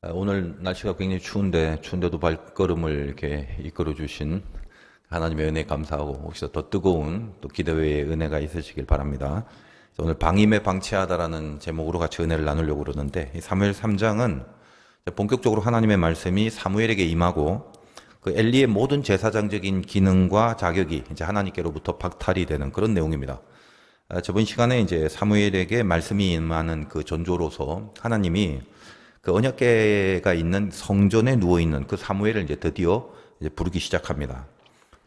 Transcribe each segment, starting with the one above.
오늘 날씨가 굉장히 추운데도 발걸음을 이렇게 이끌어 주신 하나님의 은혜 감사하고 혹시 더 뜨거운 또 기도의 은혜가 있으시길 바랍니다. 오늘 방임에 방치하다라는 제목으로 같이 은혜를 나누려고 그러는데 이 사무엘 3장은 본격적으로 하나님의 말씀이 사무엘에게 임하고 그 엘리의 모든 제사장적인 기능과 자격이 이제 하나님께로부터 박탈이 되는 그런 내용입니다. 저번 시간에 이제 사무엘에게 말씀이 임하는 그 전조로서 하나님이 그 언약궤가 있는 성전에 누워 있는 그 사무엘을 이제 드디어 이제 부르기 시작합니다.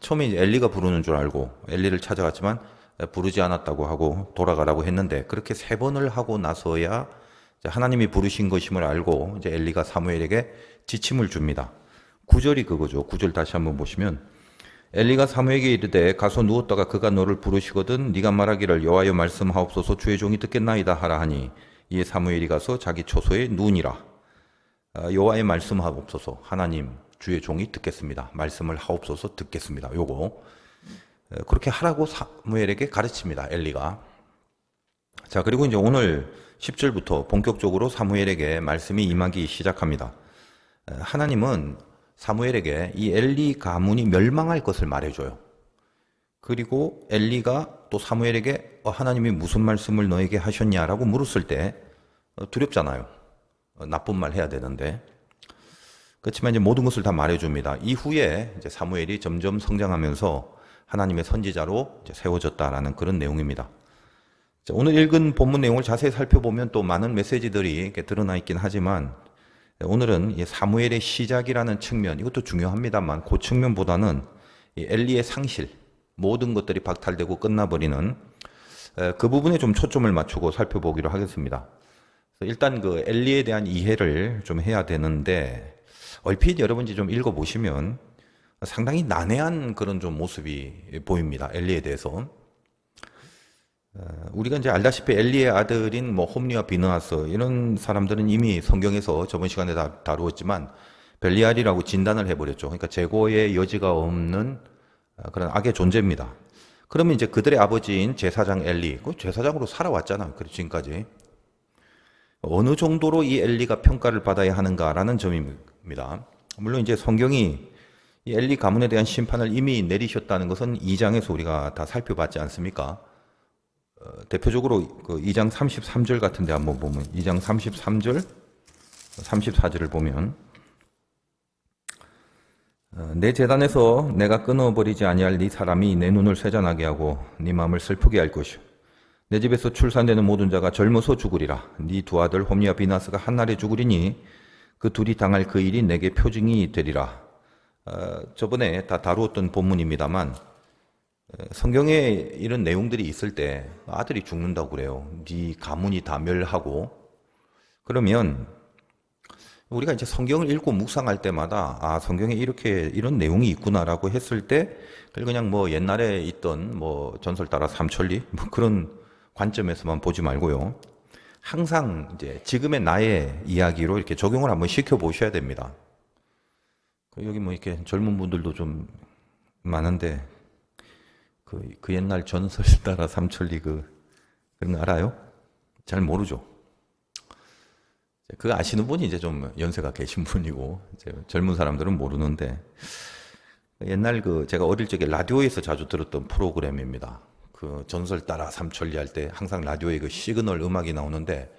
처음에 이제 엘리가 부르는 줄 알고 엘리를 찾아갔지만 부르지 않았다고 하고 돌아가라고 했는데 그렇게 세 번을 하고 나서야 이제 하나님이 부르신 것임을 알고 이제 엘리가 사무엘에게 지침을 줍니다. 9절이 그거죠. 9절 다시 한번 보시면 엘리가 사무엘에게 이르되 가서 누웠다가 그가 너를 부르시거든 네가 말하기를 여호와여 말씀하옵소서 주의 종이 듣겠나이다 하라 하니 이에 사무엘이 가서 자기 처소에 누우니라. 여호와의 말씀하옵소서. 하나님 주의 종이 듣겠습니다. 말씀을 하옵소서 듣겠습니다. 요거 그렇게 하라고 사무엘에게 가르칩니다. 엘리가. 자, 그리고 이제 오늘 10절부터 본격적으로 사무엘에게 말씀이 임하기 시작합니다. 하나님은 사무엘에게 이 엘리 가문이 멸망할 것을 말해줘요. 그리고 엘리가 또 사무엘에게 하나님이 무슨 말씀을 너에게 하셨냐라고 물었을 때 두렵잖아요. 나쁜 말 해야 되는데. 그렇지만 이제 모든 것을 다 말해줍니다. 이후에 이제 사무엘이 점점 성장하면서 하나님의 선지자로 이제 세워졌다라는 그런 내용입니다. 자, 오늘 읽은 본문 내용을 자세히 살펴보면 또 많은 메시지들이 이렇게 드러나 있긴 하지만 오늘은 이 사무엘의 시작이라는 측면, 이것도 중요합니다만 그 측면보다는 이 엘리의 상실, 모든 것들이 박탈되고 끝나버리는 그 부분에 좀 초점을 맞추고 살펴보기로 하겠습니다. 일단 그 엘리에 대한 이해를 좀 해야 되는데 얼핏 여러분이 좀 읽어보시면 상당히 난해한 그런 좀 모습이 보입니다. 엘리에 대해서. 우리가 이제 알다시피 엘리의 아들인 뭐 홈리와 비느하스 이런 사람들은 이미 성경에서 저번 시간에 다 다루었지만 벨리알이라고 진단을 해버렸죠. 그러니까 재고의 여지가 없는 그런 악의 존재입니다. 그러면 이제 그들의 아버지인 제사장 엘리, 그 제사장으로 살아왔잖아요. 그리고 지금까지. 어느 정도로 이 엘리가 평가를 받아야 하는가라는 점입니다. 물론 이제 성경이 이 엘리 가문에 대한 심판을 이미 내리셨다는 것은 2장에서 우리가 다 살펴봤지 않습니까? 대표적으로 그 2장 33절 같은데 한번 보면 2장 33절, 34절을 보면 내 제단에서 내가 끊어버리지 아니할 네 사람이 내 눈을 쇠잔하게 하고 네 마음을 슬프게 할 것이요 내 집에서 출산되는 모든 자가 젊어서 죽으리라. 네 두 아들 홈리와 비나스가 한날에 죽으리니 그 둘이 당할 그 일이 내게 표징이 되리라. 저번에 다 다루었던 본문입니다만 성경에 이런 내용들이 있을 때 아들이 죽는다고 그래요. 네 가문이 다 멸하고. 그러면 우리가 이제 성경을 읽고 묵상할 때마다 성경에 이렇게 이런 내용이 있구나라고 했을 때 그냥 뭐 옛날에 있던 뭐 전설 따라 삼천리 뭐 그런 관점에서만 보지 말고요. 항상 이제 지금의 나의 이야기로 이렇게 적용을 한번 시켜 보셔야 됩니다. 여기 뭐 이렇게 젊은 분들도 좀 많은데 그 옛날 전설 따라 삼천리 그런 거 알아요? 잘 모르죠. 그거 아시는 분이 이제 좀 연세가 계신 분이고 이제 젊은 사람들은 모르는데 옛날 제가 어릴 적에 라디오에서 자주 들었던 프로그램입니다. 그 전설 따라 삼천리 할 때 항상 라디오에 그 시그널 음악이 나오는데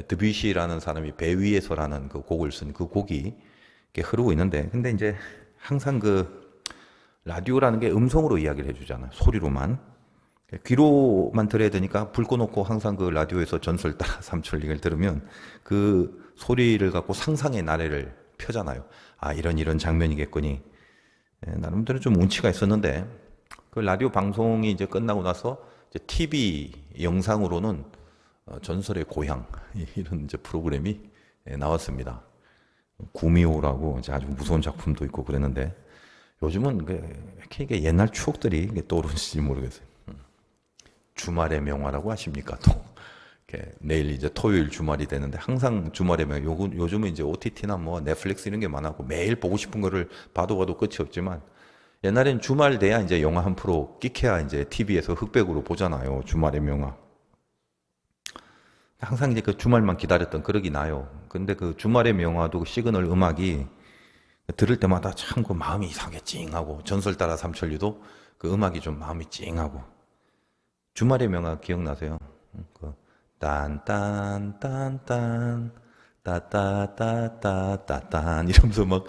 드뷔시라는 사람이 배 위에서라는 그 곡을 쓴 그 곡이 이렇게 흐르고 있는데 근데 이제 항상 그 라디오라는 게 음성으로 이야기를 해주잖아요. 소리로만. 귀로만 들어야 되니까 불 꺼놓고 항상 그 라디오에서 전설 따라 삼천리를 들으면 그 소리를 갖고 상상의 나래를 펴잖아요. 이런 장면이겠거니. 나름대로 좀 운치가 있었는데 그 라디오 방송이 이제 끝나고 나서 이제 TV 영상으로는 전설의 고향 이런 이제 프로그램이 나왔습니다. 구미호라고 이제 아주 무서운 작품도 있고 그랬는데 요즘은 이게 옛날 추억들이 떠오르는지 모르겠어요. 주말의 명화라고 아십니까? 또 내일 이제 토요일 주말이 되는데 항상 주말에 요즘은 이제 OTT나 뭐 넷플릭스 이런 게 많았고 매일 보고 싶은 거를 봐도 끝이 없지만 옛날엔 주말 돼야 이제 영화 한 프로 끼켜야 이제 TV에서 흑백으로 보잖아요. 주말의 명화. 항상 이제 그 주말만 기다렸던 그러기 나요. 근데 그 주말의 명화도 그 시그널 음악이 들을 때마다 참 그 마음이 이상하게 찡하고, 전설 따라 삼천리도 그 음악이 좀 마음이 찡하고. 주말의 명화 기억나세요? 그 딴딴딴딴 따따따따따딴 이러면서 막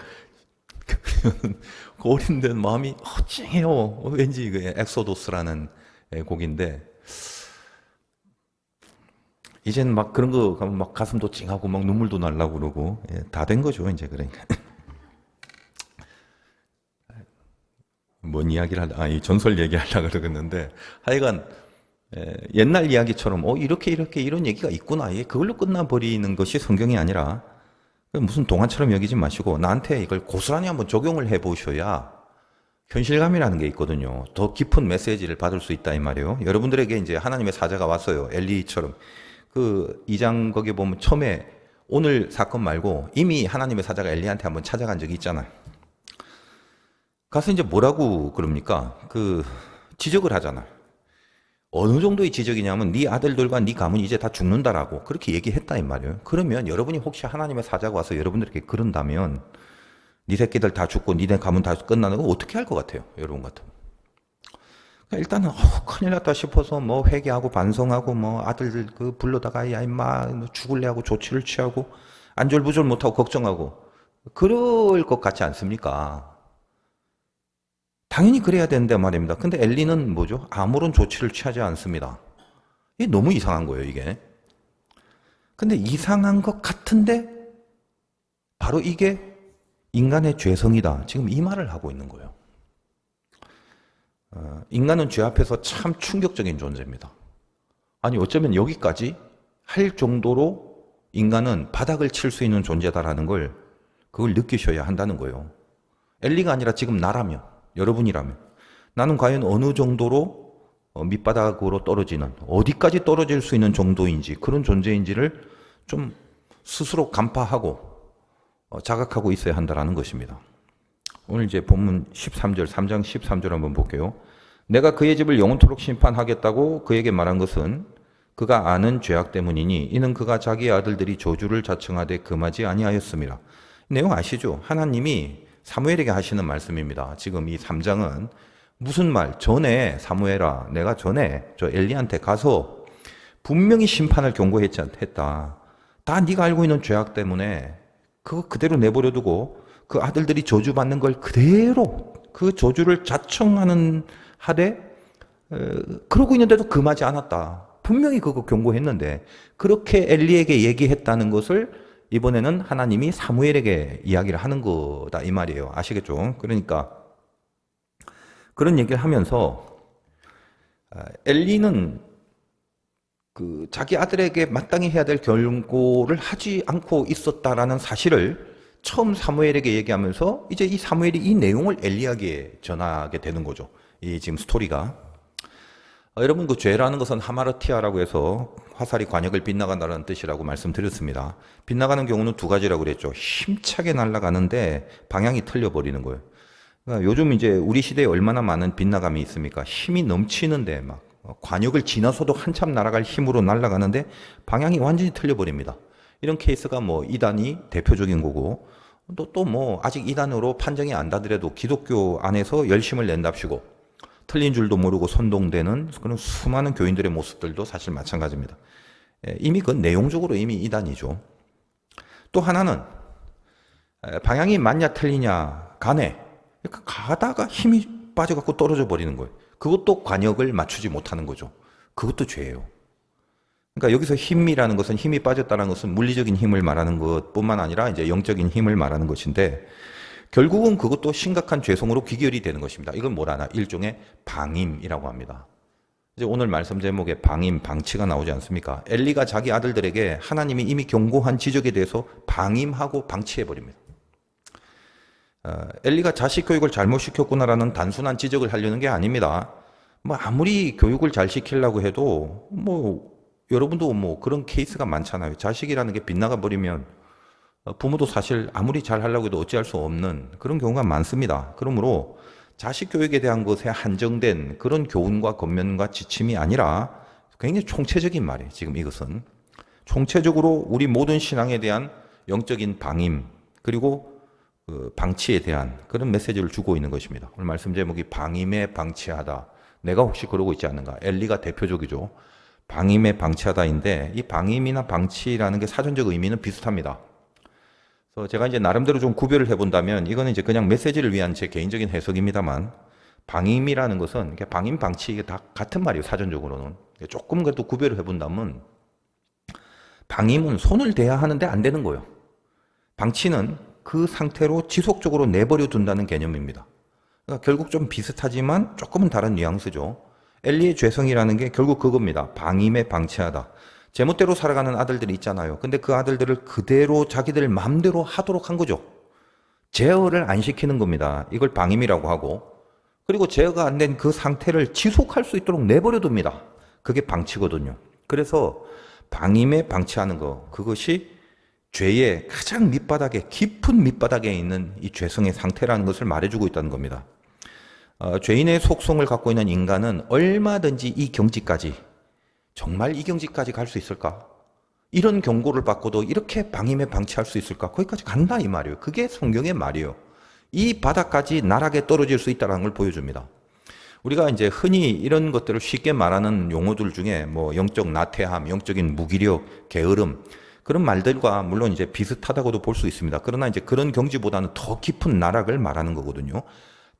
그 어린 데는 마음이 찡해요. 왠지 그 엑소도스라는 곡인데, 이젠 막 그런 거 가면 막 가슴도 찡하고 막 눈물도 날라고 그러고, 다 된 거죠 이제. 그러니까 뭔 이야기를 이 전설 얘기하려고 그러겠는데, 하여간 옛날 이야기처럼 이렇게 이런 얘기가 있구나, 그걸로 끝나버리는 것이 성경이 아니라, 무슨 동화처럼 여기지 마시고 나한테 이걸 고스란히 한번 적용을 해보셔야 현실감이라는 게 있거든요. 더 깊은 메시지를 받을 수 있다 이 말이에요. 여러분들에게 이제 하나님의 사자가 왔어요. 엘리처럼. 그 2장 거기 보면 처음에 오늘 사건 말고 이미 하나님의 사자가 엘리한테 한번 찾아간 적이 있잖아요. 가서 이제 뭐라고 그럽니까? 그 지적을 하잖아요. 어느 정도의 지적이냐면 네 아들들과 네 가문이 이제 다 죽는다라고 그렇게 얘기했다 이 말이에요. 그러면 여러분이 혹시 하나님의 사자가 와서 여러분들에게 그런다면 네 새끼들 다 죽고 니네 가문 다 끝나는 거 어떻게 할 것 같아요? 여러분 같으면. 그러니까 일단은 큰일 났다 싶어서 뭐 회개하고 반성하고 뭐 아들들 그 불러다가 야 임마 뭐 죽을래 하고 조치를 취하고 안절부절 못하고 걱정하고 그럴 것 같지 않습니까? 당연히 그래야 되는데 말입니다. 근데 엘리는 뭐죠? 아무런 조치를 취하지 않습니다. 이게 너무 이상한 거예요, 이게. 근데 이상한 것 같은데 바로 이게 인간의 죄성이다. 지금 이 말을 하고 있는 거예요. 인간은 죄 앞에서 참 충격적인 존재입니다. 아니 어쩌면 여기까지 할 정도로 인간은 바닥을 칠 수 있는 존재다라는 걸 그걸 느끼셔야 한다는 거예요. 엘리가 아니라 지금 나라면, 여러분이라면 나는 과연 어느 정도로 밑바닥으로 떨어지는, 어디까지 떨어질 수 있는 정도인지, 그런 존재인지를 좀 스스로 간파하고 자각하고 있어야 한다는 것입니다. 오늘 이제 본문 13절, 3장 13절 한번 볼게요. 내가 그의 집을 영원토록 심판하겠다고 그에게 말한 것은 그가 아는 죄악 때문이니 이는 그가 자기의 아들들이 저주를 자청하되 금하지 아니하였습니다. 내용 아시죠? 하나님이 사무엘에게 하시는 말씀입니다. 지금 이 3장은 무슨 말? 전에 사무엘아, 내가 전에 저 엘리한테 가서 분명히 심판을 경고했다. 다 네가 알고 있는 죄악 때문에 그거 그대로 내버려 두고 그 아들들이 저주받는 걸 그대로 그 저주를 자청하는 하되 그러고 있는데도 금하지 않았다. 분명히 그거 경고했는데 그렇게 엘리에게 얘기했다는 것을 이번에는 하나님이 사무엘에게 이야기를 하는 거다 이 말이에요. 아시겠죠? 그러니까 그런 얘기를 하면서 엘리는 그 자기 아들에게 마땅히 해야 될 경고를 하지 않고 있었다라는 사실을 처음 사무엘에게 얘기하면서 이제 이 사무엘이 이 내용을 엘리야에게 전하게 되는 거죠. 이 지금 스토리가. 여러분 그 죄라는 것은 하마르티아라고 해서 화살이 관역을 빗나간다는 뜻이라고 말씀드렸습니다. 빗나가는 경우는 두 가지라고 그랬죠. 힘차게 날아가는데 방향이 틀려버리는 거예요. 그러니까 요즘 이제 우리 시대에 얼마나 많은 빗나감이 있습니까? 힘이 넘치는데 막 관역을 지나서도 한참 날아갈 힘으로 날아가는데 방향이 완전히 틀려버립니다. 이런 케이스가 뭐 이단이 대표적인 거고 또 뭐 아직 이단으로 판정이 안 나더라도 기독교 안에서 열심을 낸답시고 틀린 줄도 모르고 선동되는 그런 수많은 교인들의 모습들도 사실 마찬가지입니다. 이미 그 내용적으로 이미 이단이죠. 또 하나는 방향이 맞냐 틀리냐 간에 가다가 힘이 빠져갖고 떨어져 버리는 거예요. 그것도 관역을 맞추지 못하는 거죠. 그것도 죄예요. 그러니까 여기서 힘이라는 것은 힘이 빠졌다는 것은 물리적인 힘을 말하는 것뿐만 아니라 이제 영적인 힘을 말하는 것인데 결국은 그것도 심각한 죄성으로 귀결이 되는 것입니다. 이건 뭐라나 일종의 방임이라고 합니다. 이제 오늘 말씀 제목에 방임, 방치가 나오지 않습니까? 엘리가 자기 아들들에게 하나님이 이미 경고한 지적에 대해서 방임하고 방치해버립니다. 엘리가 자식 교육을 잘못 시켰구나라는 단순한 지적을 하려는 게 아닙니다. 뭐 아무리 교육을 잘 시키려고 해도 뭐 여러분도 뭐 그런 케이스가 많잖아요. 자식이라는 게 빗나가 버리면 부모도 사실 아무리 잘 하려고 해도 어찌할 수 없는 그런 경우가 많습니다. 그러므로 자식 교육에 대한 것에 한정된 그런 교훈과 권면과 지침이 아니라 굉장히 총체적인 말이에요. 지금 이것은 총체적으로 우리 모든 신앙에 대한 영적인 방임 그리고 그 방치에 대한 그런 메시지를 주고 있는 것입니다. 오늘 말씀 제목이 방임에 방치하다. 내가 혹시 그러고 있지 않는가? 엘리가 대표적이죠. 방임에 방치하다인데 이 방임이나 방치라는 게 사전적 의미는 비슷합니다. 그래서 제가 이제 나름대로 좀 구별을 해본다면 이거는 이제 그냥 메시지를 위한 제 개인적인 해석입니다만 방임이라는 것은 방임, 방치 이게 다 같은 말이에요. 사전적으로는. 조금 그래도 구별을 해본다면 방임은 손을 대야 하는데 안 되는 거예요. 방치는 그 상태로 지속적으로 내버려 둔다는 개념입니다. 그러니까 결국 좀 비슷하지만 조금은 다른 뉘앙스죠. 엘리의 죄성이라는 게 결국 그겁니다. 방임에 방치하다. 제멋대로 살아가는 아들들이 있잖아요. 근데 그 아들들을 그대로 자기들 마음대로 하도록 한 거죠. 제어를 안 시키는 겁니다. 이걸 방임이라고 하고 그리고 제어가 안 된 그 상태를 지속할 수 있도록 내버려 둡니다. 그게 방치거든요. 그래서 방임에 방치하는 거 그것이 죄의 가장 밑바닥에 깊은 밑바닥에 있는 이 죄성의 상태라는 것을 말해주고 있다는 겁니다. 죄인의 속성을 갖고 있는 인간은 얼마든지 이 경지까지 정말 이 경지까지 갈 수 있을까? 이런 경고를 받고도 이렇게 방임에 방치할 수 있을까? 거기까지 간다 이 말이에요. 그게 성경의 말이에요. 이 바닥까지 나락에 떨어질 수 있다는 걸 보여줍니다. 우리가 이제 흔히 이런 것들을 쉽게 말하는 용어들 중에 뭐 영적 나태함, 영적인 무기력, 게으름 그런 말들과 물론 이제 비슷하다고도 볼 수 있습니다. 그러나 이제 그런 경지보다는 더 깊은 나락을 말하는 거거든요.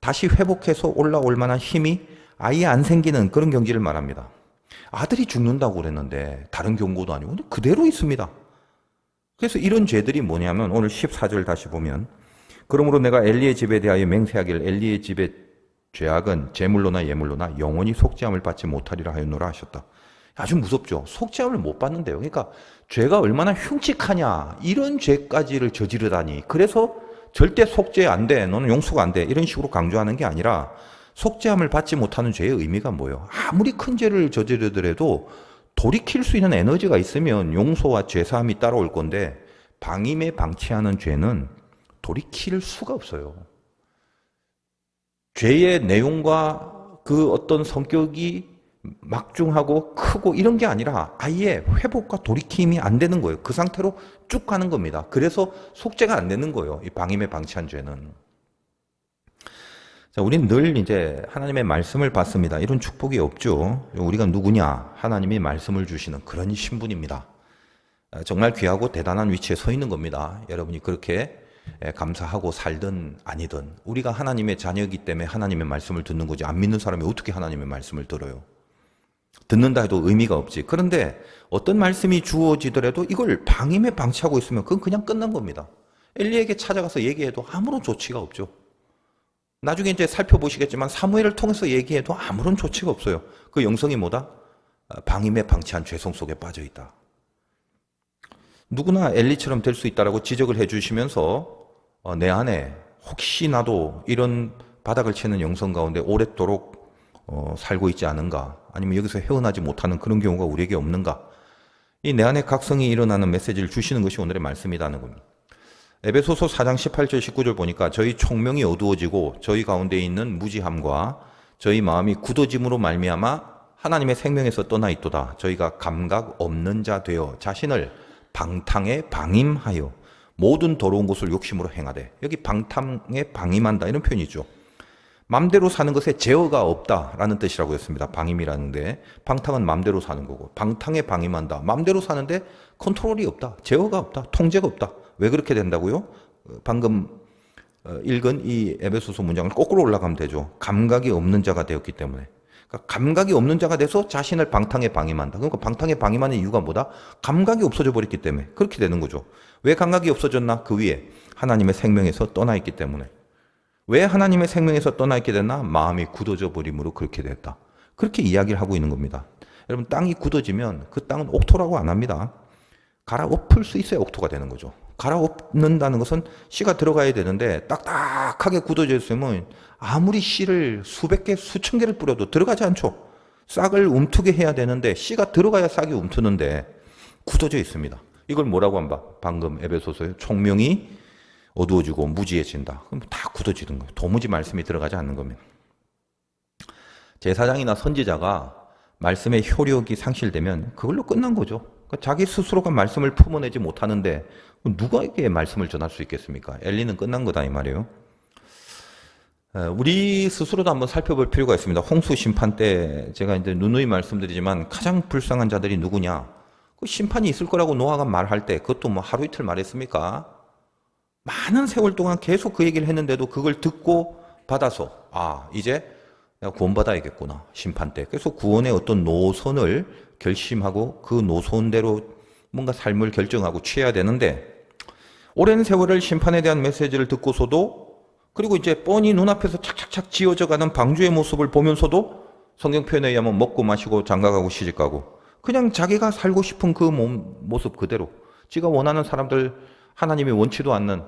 다시 회복해서 올라올 만한 힘이 아예 안 생기는 그런 경지를 말합니다. 아들이 죽는다고 그랬는데 다른 경고도 아니고 그대로 있습니다. 그래서 이런 죄들이 뭐냐면 오늘 14절 다시 보면 그러므로 내가 엘리의 집에 대하여 맹세하기를 엘리의 집의 죄악은 제물로나 예물로나 영원히 속죄함을 받지 못하리라 하였노라 하셨다. 아주 무섭죠. 속죄함을 못 받는데요. 그러니까 죄가 얼마나 흉측하냐 이런 죄까지를 저지르다니 그래서 절대 속죄 안 돼. 너는 용서가 안 돼. 이런 식으로 강조하는 게 아니라 속죄함을 받지 못하는 죄의 의미가 뭐예요? 아무리 큰 죄를 저지르더라도 돌이킬 수 있는 에너지가 있으면 용서와 죄사함이 따라올 건데 방임에 방치하는 죄는 돌이킬 수가 없어요. 죄의 내용과 그 어떤 성격이 막중하고 크고 이런 게 아니라 아예 회복과 돌이킴이 안 되는 거예요. 그 상태로 쭉 가는 겁니다. 그래서 속죄가 안 되는 거예요. 이 방임에 방치한 죄는. 자, 우리는 늘 이제 하나님의 말씀을 받습니다. 이런 축복이 없죠. 우리가 누구냐? 하나님이 말씀을 주시는 그런 신분입니다. 정말 귀하고 대단한 위치에 서 있는 겁니다. 여러분이 그렇게 감사하고 살든 아니든 우리가 하나님의 자녀이기 때문에 하나님의 말씀을 듣는 거지 안 믿는 사람이 어떻게 하나님의 말씀을 들어요? 듣는다 해도 의미가 없지. 그런데 어떤 말씀이 주어지더라도 이걸 방임에 방치하고 있으면 그건 그냥 끝난 겁니다. 엘리에게 찾아가서 얘기해도 아무런 조치가 없죠. 나중에 이제 살펴보시겠지만 사무엘을 통해서 얘기해도 아무런 조치가 없어요. 그 영성이 뭐다? 방임에 방치한 죄성 속에 빠져 있다. 누구나 엘리처럼 될 수 있다라고 지적을 해주시면서 내 안에 혹시 나도 이런 바닥을 치는 영성 가운데 오랫도록 살고 있지 않은가? 아니면 여기서 헤어나지 못하는 그런 경우가 우리에게 없는가? 이 내 안에 각성이 일어나는 메시지를 주시는 것이 오늘의 말씀이라는 겁니다. 에베소서 4장 18절 19절 보니까 저희 총명이 어두워지고 저희 가운데 있는 무지함과 저희 마음이 굳어짐으로 말미암아 하나님의 생명에서 떠나 있도다. 저희가 감각 없는 자 되어 자신을 방탕에 방임하여 모든 더러운 것을 욕심으로 행하되 여기 방탕에 방임한다 이런 표현이죠. 맘대로 사는 것에 제어가 없다라는 뜻이라고 했습니다. 방임이라는데 방탕은 맘대로 사는 거고 방탕에 방임한다. 맘대로 사는데 컨트롤이 없다. 제어가 없다. 통제가 없다. 왜 그렇게 된다고요? 방금 읽은 이 에베소서 문장을 거꾸로 올라가면 되죠. 감각이 없는 자가 되었기 때문에. 그러니까 감각이 없는 자가 돼서 자신을 방탕에 방임한다. 그러니까 방탕에 방임하는 이유가 뭐다? 감각이 없어져 버렸기 때문에 그렇게 되는 거죠. 왜 감각이 없어졌나? 그 위에 하나님의 생명에서 떠나 있기 때문에. 왜 하나님의 생명에서 떠나 있게 됐나? 마음이 굳어져 버림으로 그렇게 됐다. 그렇게 이야기를 하고 있는 겁니다. 여러분 땅이 굳어지면 그 땅은 옥토라고 안 합니다. 갈아엎을 수 있어야 옥토가 되는 거죠. 갈아엎는다는 것은 씨가 들어가야 되는데 딱딱하게 굳어져 있으면 아무리 씨를 수백 개, 수천 개를 뿌려도 들어가지 않죠. 싹을 움트게 해야 되는데 씨가 들어가야 싹이 움트는데 굳어져 있습니다. 이걸 뭐라고 한다? 방금 에베소서에 총명이 어두워지고 무지해진다. 그럼 다 굳어지는 거예요. 도무지 말씀이 들어가지 않는 겁니다. 제사장이나 선지자가 말씀의 효력이 상실되면 그걸로 끝난 거죠. 자기 스스로가 말씀을 품어내지 못하는데 누가에게 말씀을 전할 수 있겠습니까? 엘리는 끝난 거다 이 말이에요. 우리 스스로도 한번 살펴볼 필요가 있습니다. 홍수 심판 때 제가 이제 누누이 말씀드리지만 가장 불쌍한 자들이 누구냐? 그 심판이 있을 거라고 노아가 말할 때 그것도 뭐 하루 이틀 말했습니까? 많은 세월 동안 계속 그 얘기를 했는데도 그걸 듣고 받아서 이제 내가 구원받아야겠구나 심판 때. 그래서 구원의 어떤 노선을 결심하고 그 노선대로 뭔가 삶을 결정하고 취해야 되는데 오랜 세월을 심판에 대한 메시지를 듣고서도 그리고 이제 뻔히 눈앞에서 착착착 지어져가는 방주의 모습을 보면서도 성경 표현에 의하면 먹고 마시고 장가가고 시집가고 그냥 자기가 살고 싶은 그 모습 그대로 지가 원하는 사람들 하나님이 원치도 않는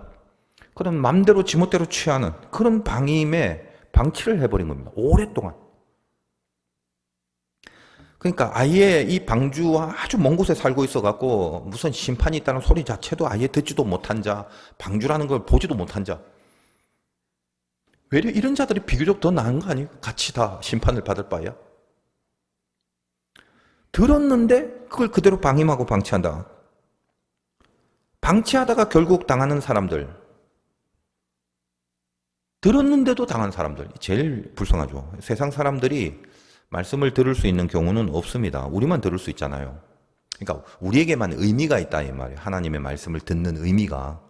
그런 맘대로 지멋대로 취하는 그런 방임에 방치를 해버린 겁니다. 오랫동안. 그러니까 아예 이 방주와 아주 먼 곳에 살고 있어갖고 무슨 심판이 있다는 소리 자체도 아예 듣지도 못한 자, 방주라는 걸 보지도 못한 자. 외려 이런 자들이 비교적 더 나은 거 아니에요? 같이 다 심판을 받을 바야. 들었는데 그걸 그대로 방임하고 방치한다. 방치하다가 결국 당하는 사람들. 들었는데도 당한 사람들. 제일 불쌍하죠. 세상 사람들이 말씀을 들을 수 있는 경우는 없습니다. 우리만 들을 수 있잖아요. 그러니까 우리에게만 의미가 있다 이 말이에요. 하나님의 말씀을 듣는 의미가.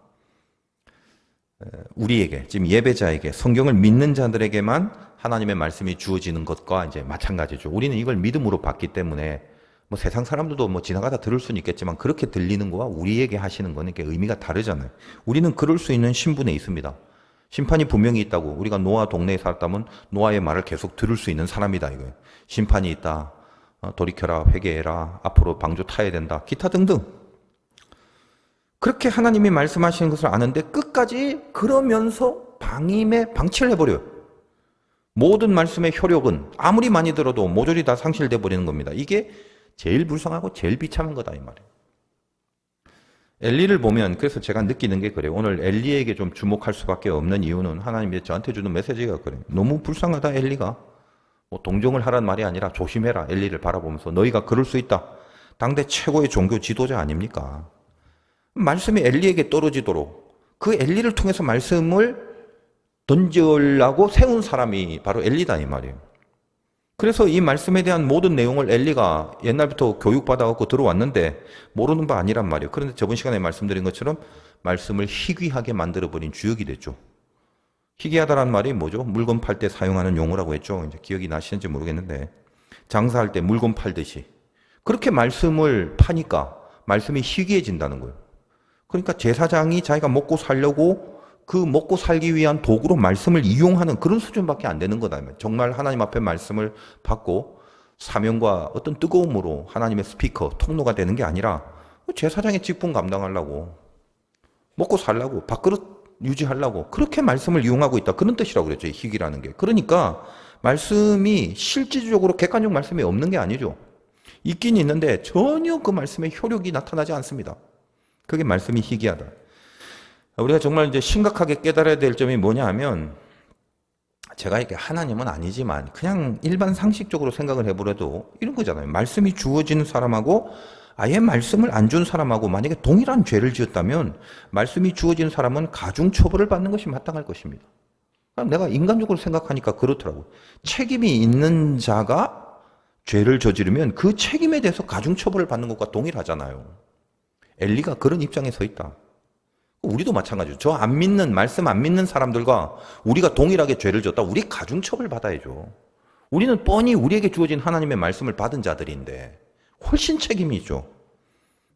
우리에게, 지금 예배자에게, 성경을 믿는 자들에게만 하나님의 말씀이 주어지는 것과 이제 마찬가지죠. 우리는 이걸 믿음으로 받기 때문에 뭐 세상 사람들도 뭐 지나가다 들을 수는 있겠지만 그렇게 들리는 거와 우리에게 하시는 거는 이게 의미가 다르잖아요. 우리는 그럴 수 있는 신분에 있습니다. 심판이 분명히 있다고 우리가 노아 동네에 살았다면 노아의 말을 계속 들을 수 있는 사람이다 이거예요. 심판이 있다. 돌이켜라, 회개해라, 앞으로 방주 타야 된다. 기타 등등. 그렇게 하나님이 말씀하시는 것을 아는데 끝까지 그러면서 방임에 방치를 해버려요. 모든 말씀의 효력은 아무리 많이 들어도 모조리 다 상실돼 버리는 겁니다. 이게 제일 불쌍하고 제일 비참한 거다 이 말이에요. 엘리를 보면 그래서 제가 느끼는 게 그래요. 오늘 엘리에게 좀 주목할 수밖에 없는 이유는 하나님이 저한테 주는 메시지가 그래요. 너무 불쌍하다 엘리가. 뭐 동정을 하란 말이 아니라 조심해라 엘리를 바라보면서 너희가 그럴 수 있다. 당대 최고의 종교 지도자 아닙니까? 말씀이 엘리에게 떨어지도록 그 엘리를 통해서 말씀을 던지려고 세운 사람이 바로 엘리다 이 말이에요. 그래서 이 말씀에 대한 모든 내용을 엘리가 옛날부터 교육받아갖고 들어왔는데 모르는 바 아니란 말이에요. 그런데 저번 시간에 말씀드린 것처럼 말씀을 희귀하게 만들어버린 주역이 됐죠. 희귀하다란 말이 뭐죠? 물건 팔 때 사용하는 용어라고 했죠. 이제 기억이 나시는지 모르겠는데 장사할 때 물건 팔듯이 그렇게 말씀을 파니까 말씀이 희귀해진다는 거예요. 그러니까 제사장이 자기가 먹고 살려고 그 먹고 살기 위한 도구로 말씀을 이용하는 그런 수준밖에 안 되는 거다. 정말 하나님 앞에 말씀을 받고 사명과 어떤 뜨거움으로 하나님의 스피커, 통로가 되는 게 아니라 제사장의 직분 감당하려고 먹고 살려고 밥그릇 유지하려고 그렇게 말씀을 이용하고 있다. 그런 뜻이라고 그랬죠. 희귀라는 게. 그러니까 말씀이 실질적으로 객관적 말씀이 없는 게 아니죠. 있긴 있는데 전혀 그 말씀의 효력이 나타나지 않습니다. 그게 말씀이 희귀하다. 우리가 정말 이제 심각하게 깨달아야 될 점이 뭐냐 하면 제가 이렇게 하나님은 아니지만 그냥 일반 상식적으로 생각을 해보려도 이런 거잖아요. 말씀이 주어지는 사람하고 아예 말씀을 안 준 사람하고 만약에 동일한 죄를 지었다면 말씀이 주어진 사람은 가중처벌을 받는 것이 마땅할 것입니다. 내가 인간적으로 생각하니까 그렇더라고요. 책임이 있는 자가 죄를 저지르면 그 책임에 대해서 가중처벌을 받는 것과 동일하잖아요. 엘리가 그런 입장에 서 있다. 우리도 마찬가지죠. 저 안 믿는, 말씀 안 믿는 사람들과 우리가 동일하게 죄를 졌다. 우리 가중처벌 받아야죠. 우리는 뻔히 우리에게 주어진 하나님의 말씀을 받은 자들인데 훨씬 책임이 있죠.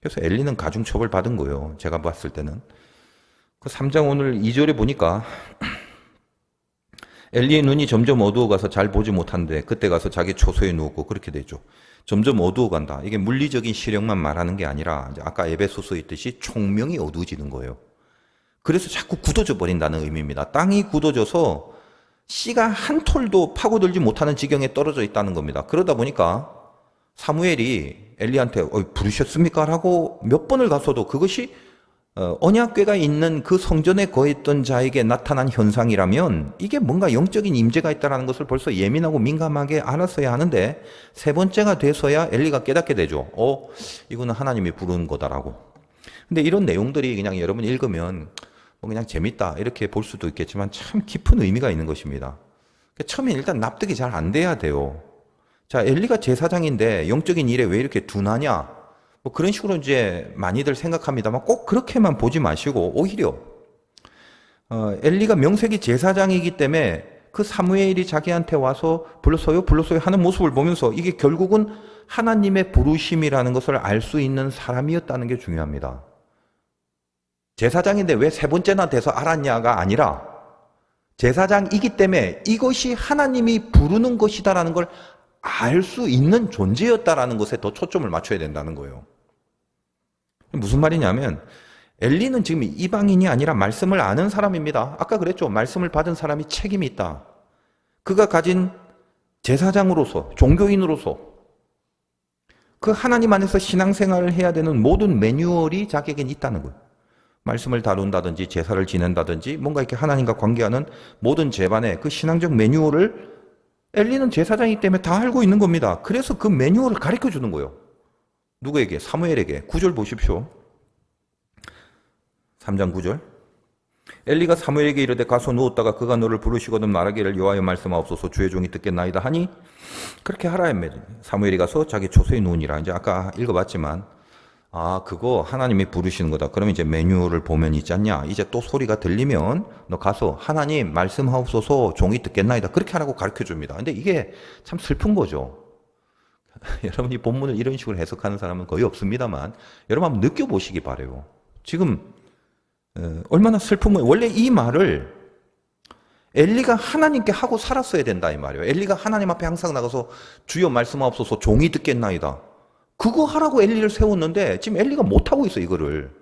그래서 엘리는 가중처벌 받은 거예요. 제가 봤을 때는. 그 3장 오늘 2절에 보니까 엘리의 눈이 점점 어두워가서 잘 보지 못하는데 그때 가서 자기 초소에 누웠고 그렇게 되죠. 점점 어두워간다. 이게 물리적인 시력만 말하는 게 아니라 이제 아까 에베소서에 있듯이 총명이 어두워지는 거예요. 그래서 자꾸 굳어져 버린다는 의미입니다. 땅이 굳어져서 씨가 한 톨도 파고들지 못하는 지경에 떨어져 있다는 겁니다. 그러다 보니까 사무엘이 엘리한테 부르셨습니까? 라고 몇 번을 갔어도 그것이 언약궤가 있는 그 성전에 거했던 자에게 나타난 현상이라면 이게 뭔가 영적인 임재가 있다는 것을 벌써 예민하고 민감하게 알았어야 하는데 세 번째가 돼서야 엘리가 깨닫게 되죠. 이거는 하나님이 부르는 거다라고. 근데 이런 내용들이 그냥 여러분 읽으면 뭐 그냥 재밌다 이렇게 볼 수도 있겠지만 참 깊은 의미가 있는 것입니다. 처음에 일단 납득이 잘 안 돼야 돼요. 자, 엘리가 제사장인데 영적인 일에 왜 이렇게 둔하냐? 뭐 그런 식으로 이제 많이들 생각합니다만 꼭 그렇게만 보지 마시고 오히려 엘리가 명색이 제사장이기 때문에 그 사무엘이 자기한테 와서 불렀어요 하는 모습을 보면서 이게 결국은 하나님의 부르심이라는 것을 알 수 있는 사람이었다는 게 중요합니다. 제사장인데 왜 세 번째나 돼서 알았냐가 아니라 제사장이기 때문에 이것이 하나님이 부르는 것이다라는 걸 알 수 있는 존재였다라는 것에 더 초점을 맞춰야 된다는 거예요. 무슨 말이냐면 엘리는 지금 이방인이 아니라 말씀을 아는 사람입니다. 아까 그랬죠. 말씀을 받은 사람이 책임이 있다. 그가 가진 제사장으로서 종교인으로서 그 하나님 안에서 신앙생활을 해야 되는 모든 매뉴얼이 자기에겐 있다는 거예요. 말씀을 다룬다든지 제사를 지낸다든지 뭔가 이렇게 하나님과 관계하는 모든 제반의 그 신앙적 매뉴얼을 엘리는 제사장이기 때문에 다 알고 있는 겁니다. 그래서 그 매뉴얼을 가르쳐 주는 거예요. 누구에게? 사무엘에게. 9절 보십시오. 3장 9절. 엘리가 사무엘에게 이르되 가서 누웠다가 그가 너를 부르시거든 말하기를 여호와여 말씀하옵소서 주의 종이 듣겠나이다 하니 그렇게 하라 했매. 사무엘이 가서 자기 초소에 누우니라. 이제 아까 읽어봤지만 그거 하나님이 부르시는 거다. 그러면 이제 매뉴얼을 보면 있지 않냐. 이제 또 소리가 들리면 너 가서 하나님 말씀하옵소서 종이 듣겠나이다. 그렇게 하라고 가르쳐 줍니다. 근데 이게 참 슬픈 거죠. 여러분이 본문을 이런 식으로 해석하는 사람은 거의 없습니다만 여러분 한번 느껴보시기 바라요. 지금 얼마나 슬픈 거예요. 원래 이 말을 엘리가 하나님께 하고 살았어야 된다 이 말이에요. 엘리가 하나님 앞에 항상 나가서 주여 말씀하옵소서 종이 듣겠나이다. 그거 하라고 엘리를 세웠는데 지금 엘리가 못하고 있어 이거를.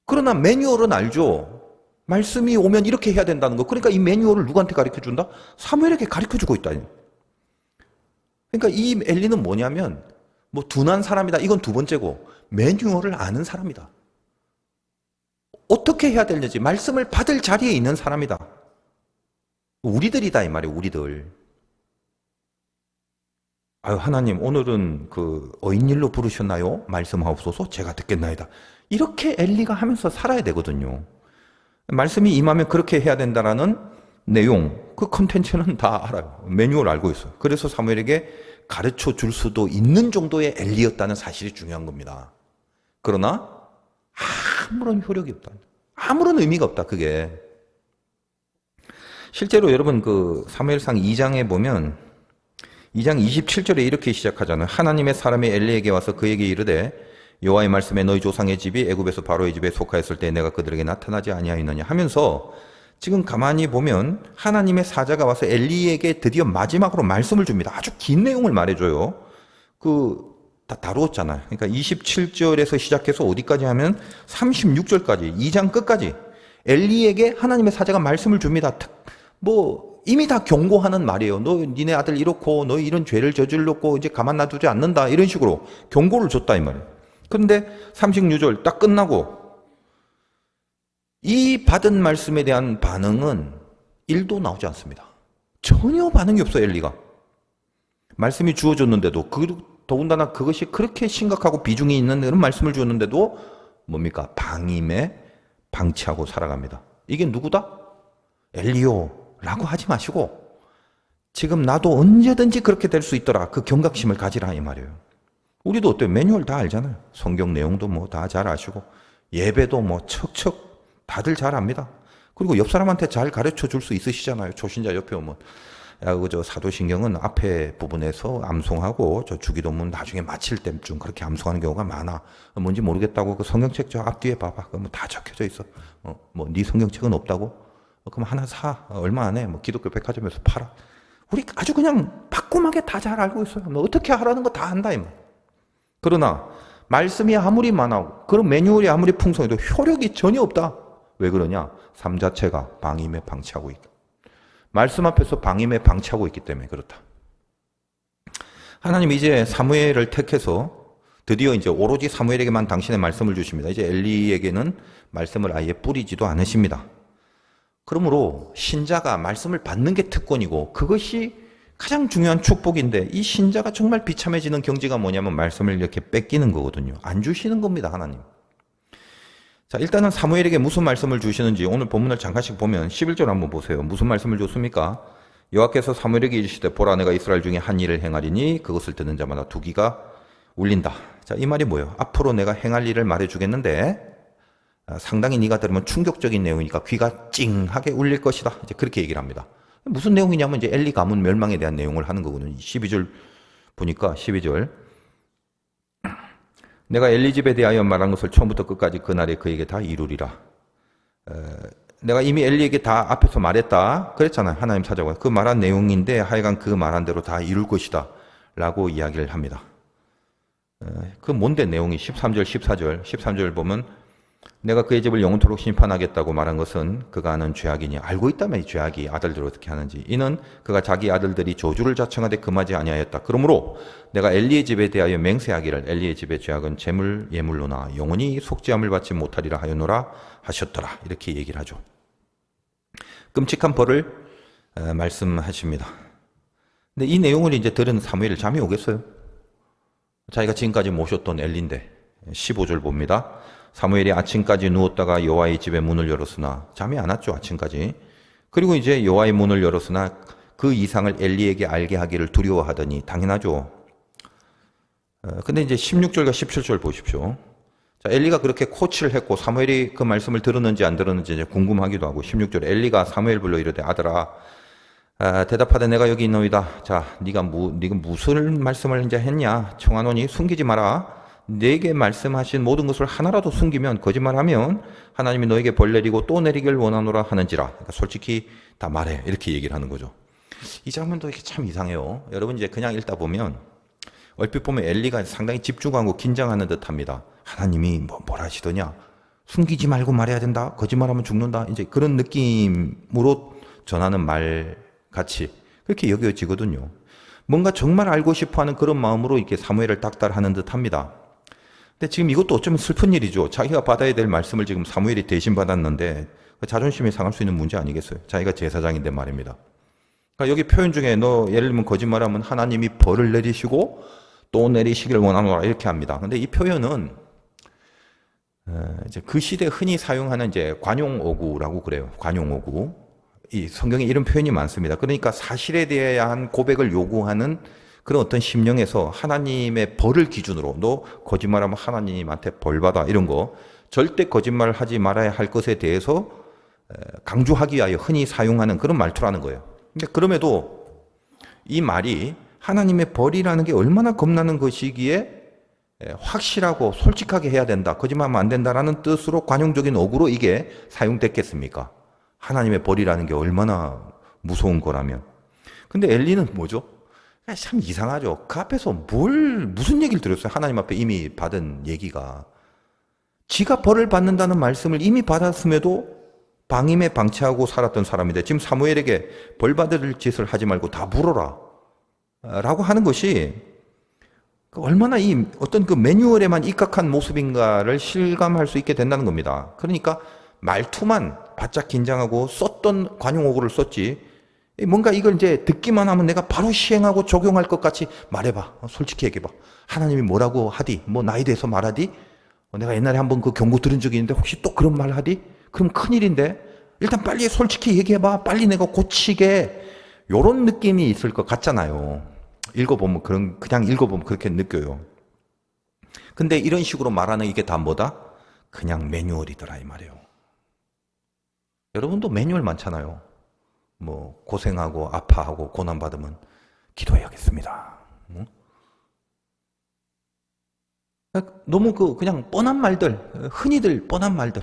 그러나 매뉴얼은 알죠. 말씀이 오면 이렇게 해야 된다는 거. 그러니까 이 매뉴얼을 누구한테 가르쳐준다? 사무엘에게 가르쳐주고 있다. 그러니까 이 엘리는 뭐냐면 뭐 둔한 사람이다. 이건 두 번째고 매뉴얼을 아는 사람이다. 어떻게 해야 되는지 말씀을 받을 자리에 있는 사람이다. 우리들이다 이 말이에요. 우리들. 하나님 오늘은 그 어인일로 부르셨나요? 말씀하옵소서 제가 듣겠나이다. 이렇게 엘리가 하면서 살아야 되거든요. 말씀이 임하면 그렇게 해야 된다라는 내용, 그 컨텐츠는 다 알아요. 매뉴얼 알고 있어요. 그래서 사무엘에게 가르쳐 줄 수도 있는 정도의 엘리였다는 사실이 중요한 겁니다. 그러나 아무런 효력이 없다. 아무런 의미가 없다. 그게. 실제로 여러분 그 사무엘상 2장에 보면 2장 27절에 이렇게 시작하잖아요. 하나님의 사람이 엘리에게 와서 그에게 이르되 여호와의 말씀에 너희 조상의 집이 애굽에서 바로의 집에 속하였을 때 내가 그들에게 나타나지 아니하였느냐 하면서 지금 가만히 보면 하나님의 사자가 와서 엘리에게 드디어 마지막으로 말씀을 줍니다. 아주 긴 내용을 말해줘요. 다 다루었잖아요. 그러니까 27절에서 시작해서 어디까지 하면 36절까지 2장 끝까지 엘리에게 하나님의 사자가 말씀을 줍니다. 이미 다 경고하는 말이에요. 니네 아들 이렇고 너 이런 죄를 저질렀고 이제 가만 놔두지 않는다. 이런 식으로 경고를 줬다 이 말이에요. 그런데 36절 딱 끝나고 이 받은 말씀에 대한 반응은 1도 나오지 않습니다. 전혀 반응이 없어요. 엘리가. 말씀이 주어졌는데도 더군다나 그것이 그렇게 심각하고 비중이 있는 그런 말씀을 주었는데도 뭡니까? 방임에 방치하고 살아갑니다. 이게 누구다? 엘리요 라고 하지 마시고 지금 나도 언제든지 그렇게 될 수 있더라. 그 경각심을 가지라 이 말이에요. 우리도 어때요? 매뉴얼 다 알잖아요. 성경 내용도 뭐 다 잘 아시고 예배도 뭐 척척 다들 잘 압니다. 그리고 옆 사람한테 잘 가르쳐 줄 수 있으시잖아요. 초신자 옆에 오면 저 사도신경은 앞에 부분에서 암송하고 저 주기도문 나중에 마칠 때쯤 그렇게 암송하는 경우가 많아. 뭔지 모르겠다고 그 성경책 저 앞뒤에 봐봐. 그럼 다 적혀져 있어. 네 성경책은 없다고? 그럼 하나 사. 얼마 안 해. 기독교 백화점에서 팔아. 우리 아주 그냥 바꼼하게 다 잘 알고 있어요. 어떻게 하라는 거 다 안다 이 말. 그러나 말씀이 아무리 많아도 그런 매뉴얼이 아무리 풍성해도 효력이 전혀 없다. 왜 그러냐? 삶 자체가 방임에 방치하고 있다. 말씀 앞에서 방임에 방치하고 있기 때문에 그렇다. 하나님 이제 사무엘을 택해서 드디어 이제 오로지 사무엘에게만 당신의 말씀을 주십니다. 이제 엘리에게는 말씀을 아예 뿌리지도 않으십니다. 그러므로 신자가 말씀을 받는 게 특권이고 그것이 가장 중요한 축복인데 이 신자가 정말 비참해지는 경지가 뭐냐면 말씀을 이렇게 뺏기는 거거든요. 안 주시는 겁니다, 하나님. 자, 일단은 사무엘에게 무슨 말씀을 주시는지 오늘 본문을 잠깐씩 보면 11절 한번 보세요. 무슨 말씀을 줬습니까? 여호와께서 사무엘에게 이르시되 보라 내가 이스라엘 중에 한 일을 행하리니 그것을 듣는 자마다 두 귀가 울린다. 자, 이 말이 뭐예요? 앞으로 내가 행할 일을 말해주겠는데 상당히 네가 들으면 충격적인 내용이니까 귀가 찡하게 울릴 것이다. 이제 그렇게 얘기를 합니다. 무슨 내용이냐면 이제 엘리 가문 멸망에 대한 내용을 하는 거거든요. 12절 보니까 12절 내가 엘리 집에 대하여 말한 것을 처음부터 끝까지 그날에 그에게 다 이루리라. 내가 이미 엘리에게 다 앞에서 말했다. 그랬잖아요. 하나님 찾아와. 그 말한 내용인데 하여간 그 말한 대로 다 이룰 것이다. 라고 이야기를 합니다. 그 뭔데 내용이 13절, 14절, 13절 보면 내가 그의 집을 영원토록 심판하겠다고 말한 것은 그가 하는 죄악이니 알고 있다며 이 죄악이 아들들 어떻게 하는지 이는 그가 자기 아들들이 저주를 자청하되 금하지 아니하였다. 그러므로 내가 엘리의 집에 대하여 맹세하기를 엘리의 집의 죄악은 재물 예물로나 영원히 속죄함을 받지 못하리라 하였노라 하셨더라. 이렇게 얘기를 하죠. 끔찍한 벌을 말씀하십니다. 근데 이 내용을 이제 들은 사무엘이 잠이 오겠어요? 자기가 지금까지 모셨던 엘리인데 15절 봅니다. 사무엘이 아침까지 누웠다가 여호와의 집의 문을 열었으나 잠이 안 왔죠. 아침까지. 그리고 이제 여호와의 문을 열었으나 그 이상을 엘리에게 알게 하기를 두려워하더니 당연하죠. 근데 이제 16절과 17절 보십시오. 자, 엘리가 그렇게 코치를 했고 사무엘이 그 말씀을 들었는지 안 들었는지 이제 궁금하기도 하고 16절 엘리가 사무엘 불러 이르되 아들아 대답하되 내가 여기 있노이다. 자, 네가 무슨 말씀을 이제 했냐? 청하노니 숨기지 마라. 내게 말씀하신 모든 것을 하나라도 숨기면 거짓말하면 하나님이 너에게 벌 내리고 또 내리길 원하노라 하는지라. 그러니까 솔직히 다 말해. 이렇게 얘기를 하는 거죠. 이 장면도 이게 참 이상해요. 여러분 이제 그냥 읽다 보면 얼핏 보면 엘리가 상당히 집중하고 긴장하는 듯합니다. 하나님이 뭘 하시더냐? 숨기지 말고 말해야 된다. 거짓말하면 죽는다. 이제 그런 느낌으로 전하는 말 같이 그렇게 여겨지거든요. 뭔가 정말 알고 싶어하는 그런 마음으로 이렇게 사무엘을 닥달하는 듯합니다. 근데 지금 이것도 어쩌면 슬픈 일이죠. 자기가 받아야 될 말씀을 지금 사무엘이 대신 받았는데 자존심이 상할 수 있는 문제 아니겠어요? 자기가 제사장인데 말입니다. 그러니까 여기 표현 중에 너 예를 들면 거짓말하면 하나님이 벌을 내리시고 또 내리시기를 원하노라 이렇게 합니다. 근데 이 표현은 이제 그 시대 흔히 사용하는 이제 관용오구라고 그래요. 관용오구. 이 성경에 이런 표현이 많습니다. 그러니까 사실에 대한 고백을 요구하는 그런 어떤 심령에서 하나님의 벌을 기준으로 너 거짓말하면 하나님한테 벌 받아 이런 거 절대 거짓말을 하지 말아야 할 것에 대해서 강조하기 위하여 흔히 사용하는 그런 말투라는 거예요. 근데 그럼에도 이 말이 하나님의 벌이라는 게 얼마나 겁나는 것이기에 확실하고 솔직하게 해야 된다. 거짓말하면 안 된다라는 뜻으로 관용적인 어구로 이게 사용됐겠습니까? 하나님의 벌이라는 게 얼마나 무서운 거라면. 근데 엘리는 뭐죠? 참 이상하죠. 그 앞에서 무슨 얘기를 들었어요? 하나님 앞에 이미 받은 얘기가. 지가 벌을 받는다는 말씀을 이미 받았음에도 방임에 방치하고 살았던 사람인데 지금 사무엘에게 벌 받을 짓을 하지 말고 다 물어라. 라고 하는 것이 얼마나 이 어떤 그 매뉴얼에만 입각한 모습인가를 실감할 수 있게 된다는 겁니다. 그러니까 말투만 바짝 긴장하고 썼던 관용어구를 썼지 뭔가 이걸 이제 듣기만 하면 내가 바로 시행하고 적용할 것 같이 말해봐. 솔직히 얘기해봐. 하나님이 뭐라고 하디? 뭐 나에 대해서 말하디? 내가 옛날에 한번 그 경고 들은 적이 있는데 혹시 또 그런 말 하디? 그럼 큰일인데 일단 빨리 솔직히 얘기해봐. 빨리 내가 고치게. 요런 느낌이 있을 것 같잖아요. 읽어보면 그냥 읽어보면 그렇게 느껴요. 근데 이런 식으로 말하는 이게 다 뭐다? 그냥 매뉴얼이더라 이 말이에요. 여러분도 매뉴얼 많잖아요. 뭐 고생하고 아파하고 고난받으면 기도해야겠습니다. 너무 그냥 뻔한 말들, 흔히들 뻔한 말들.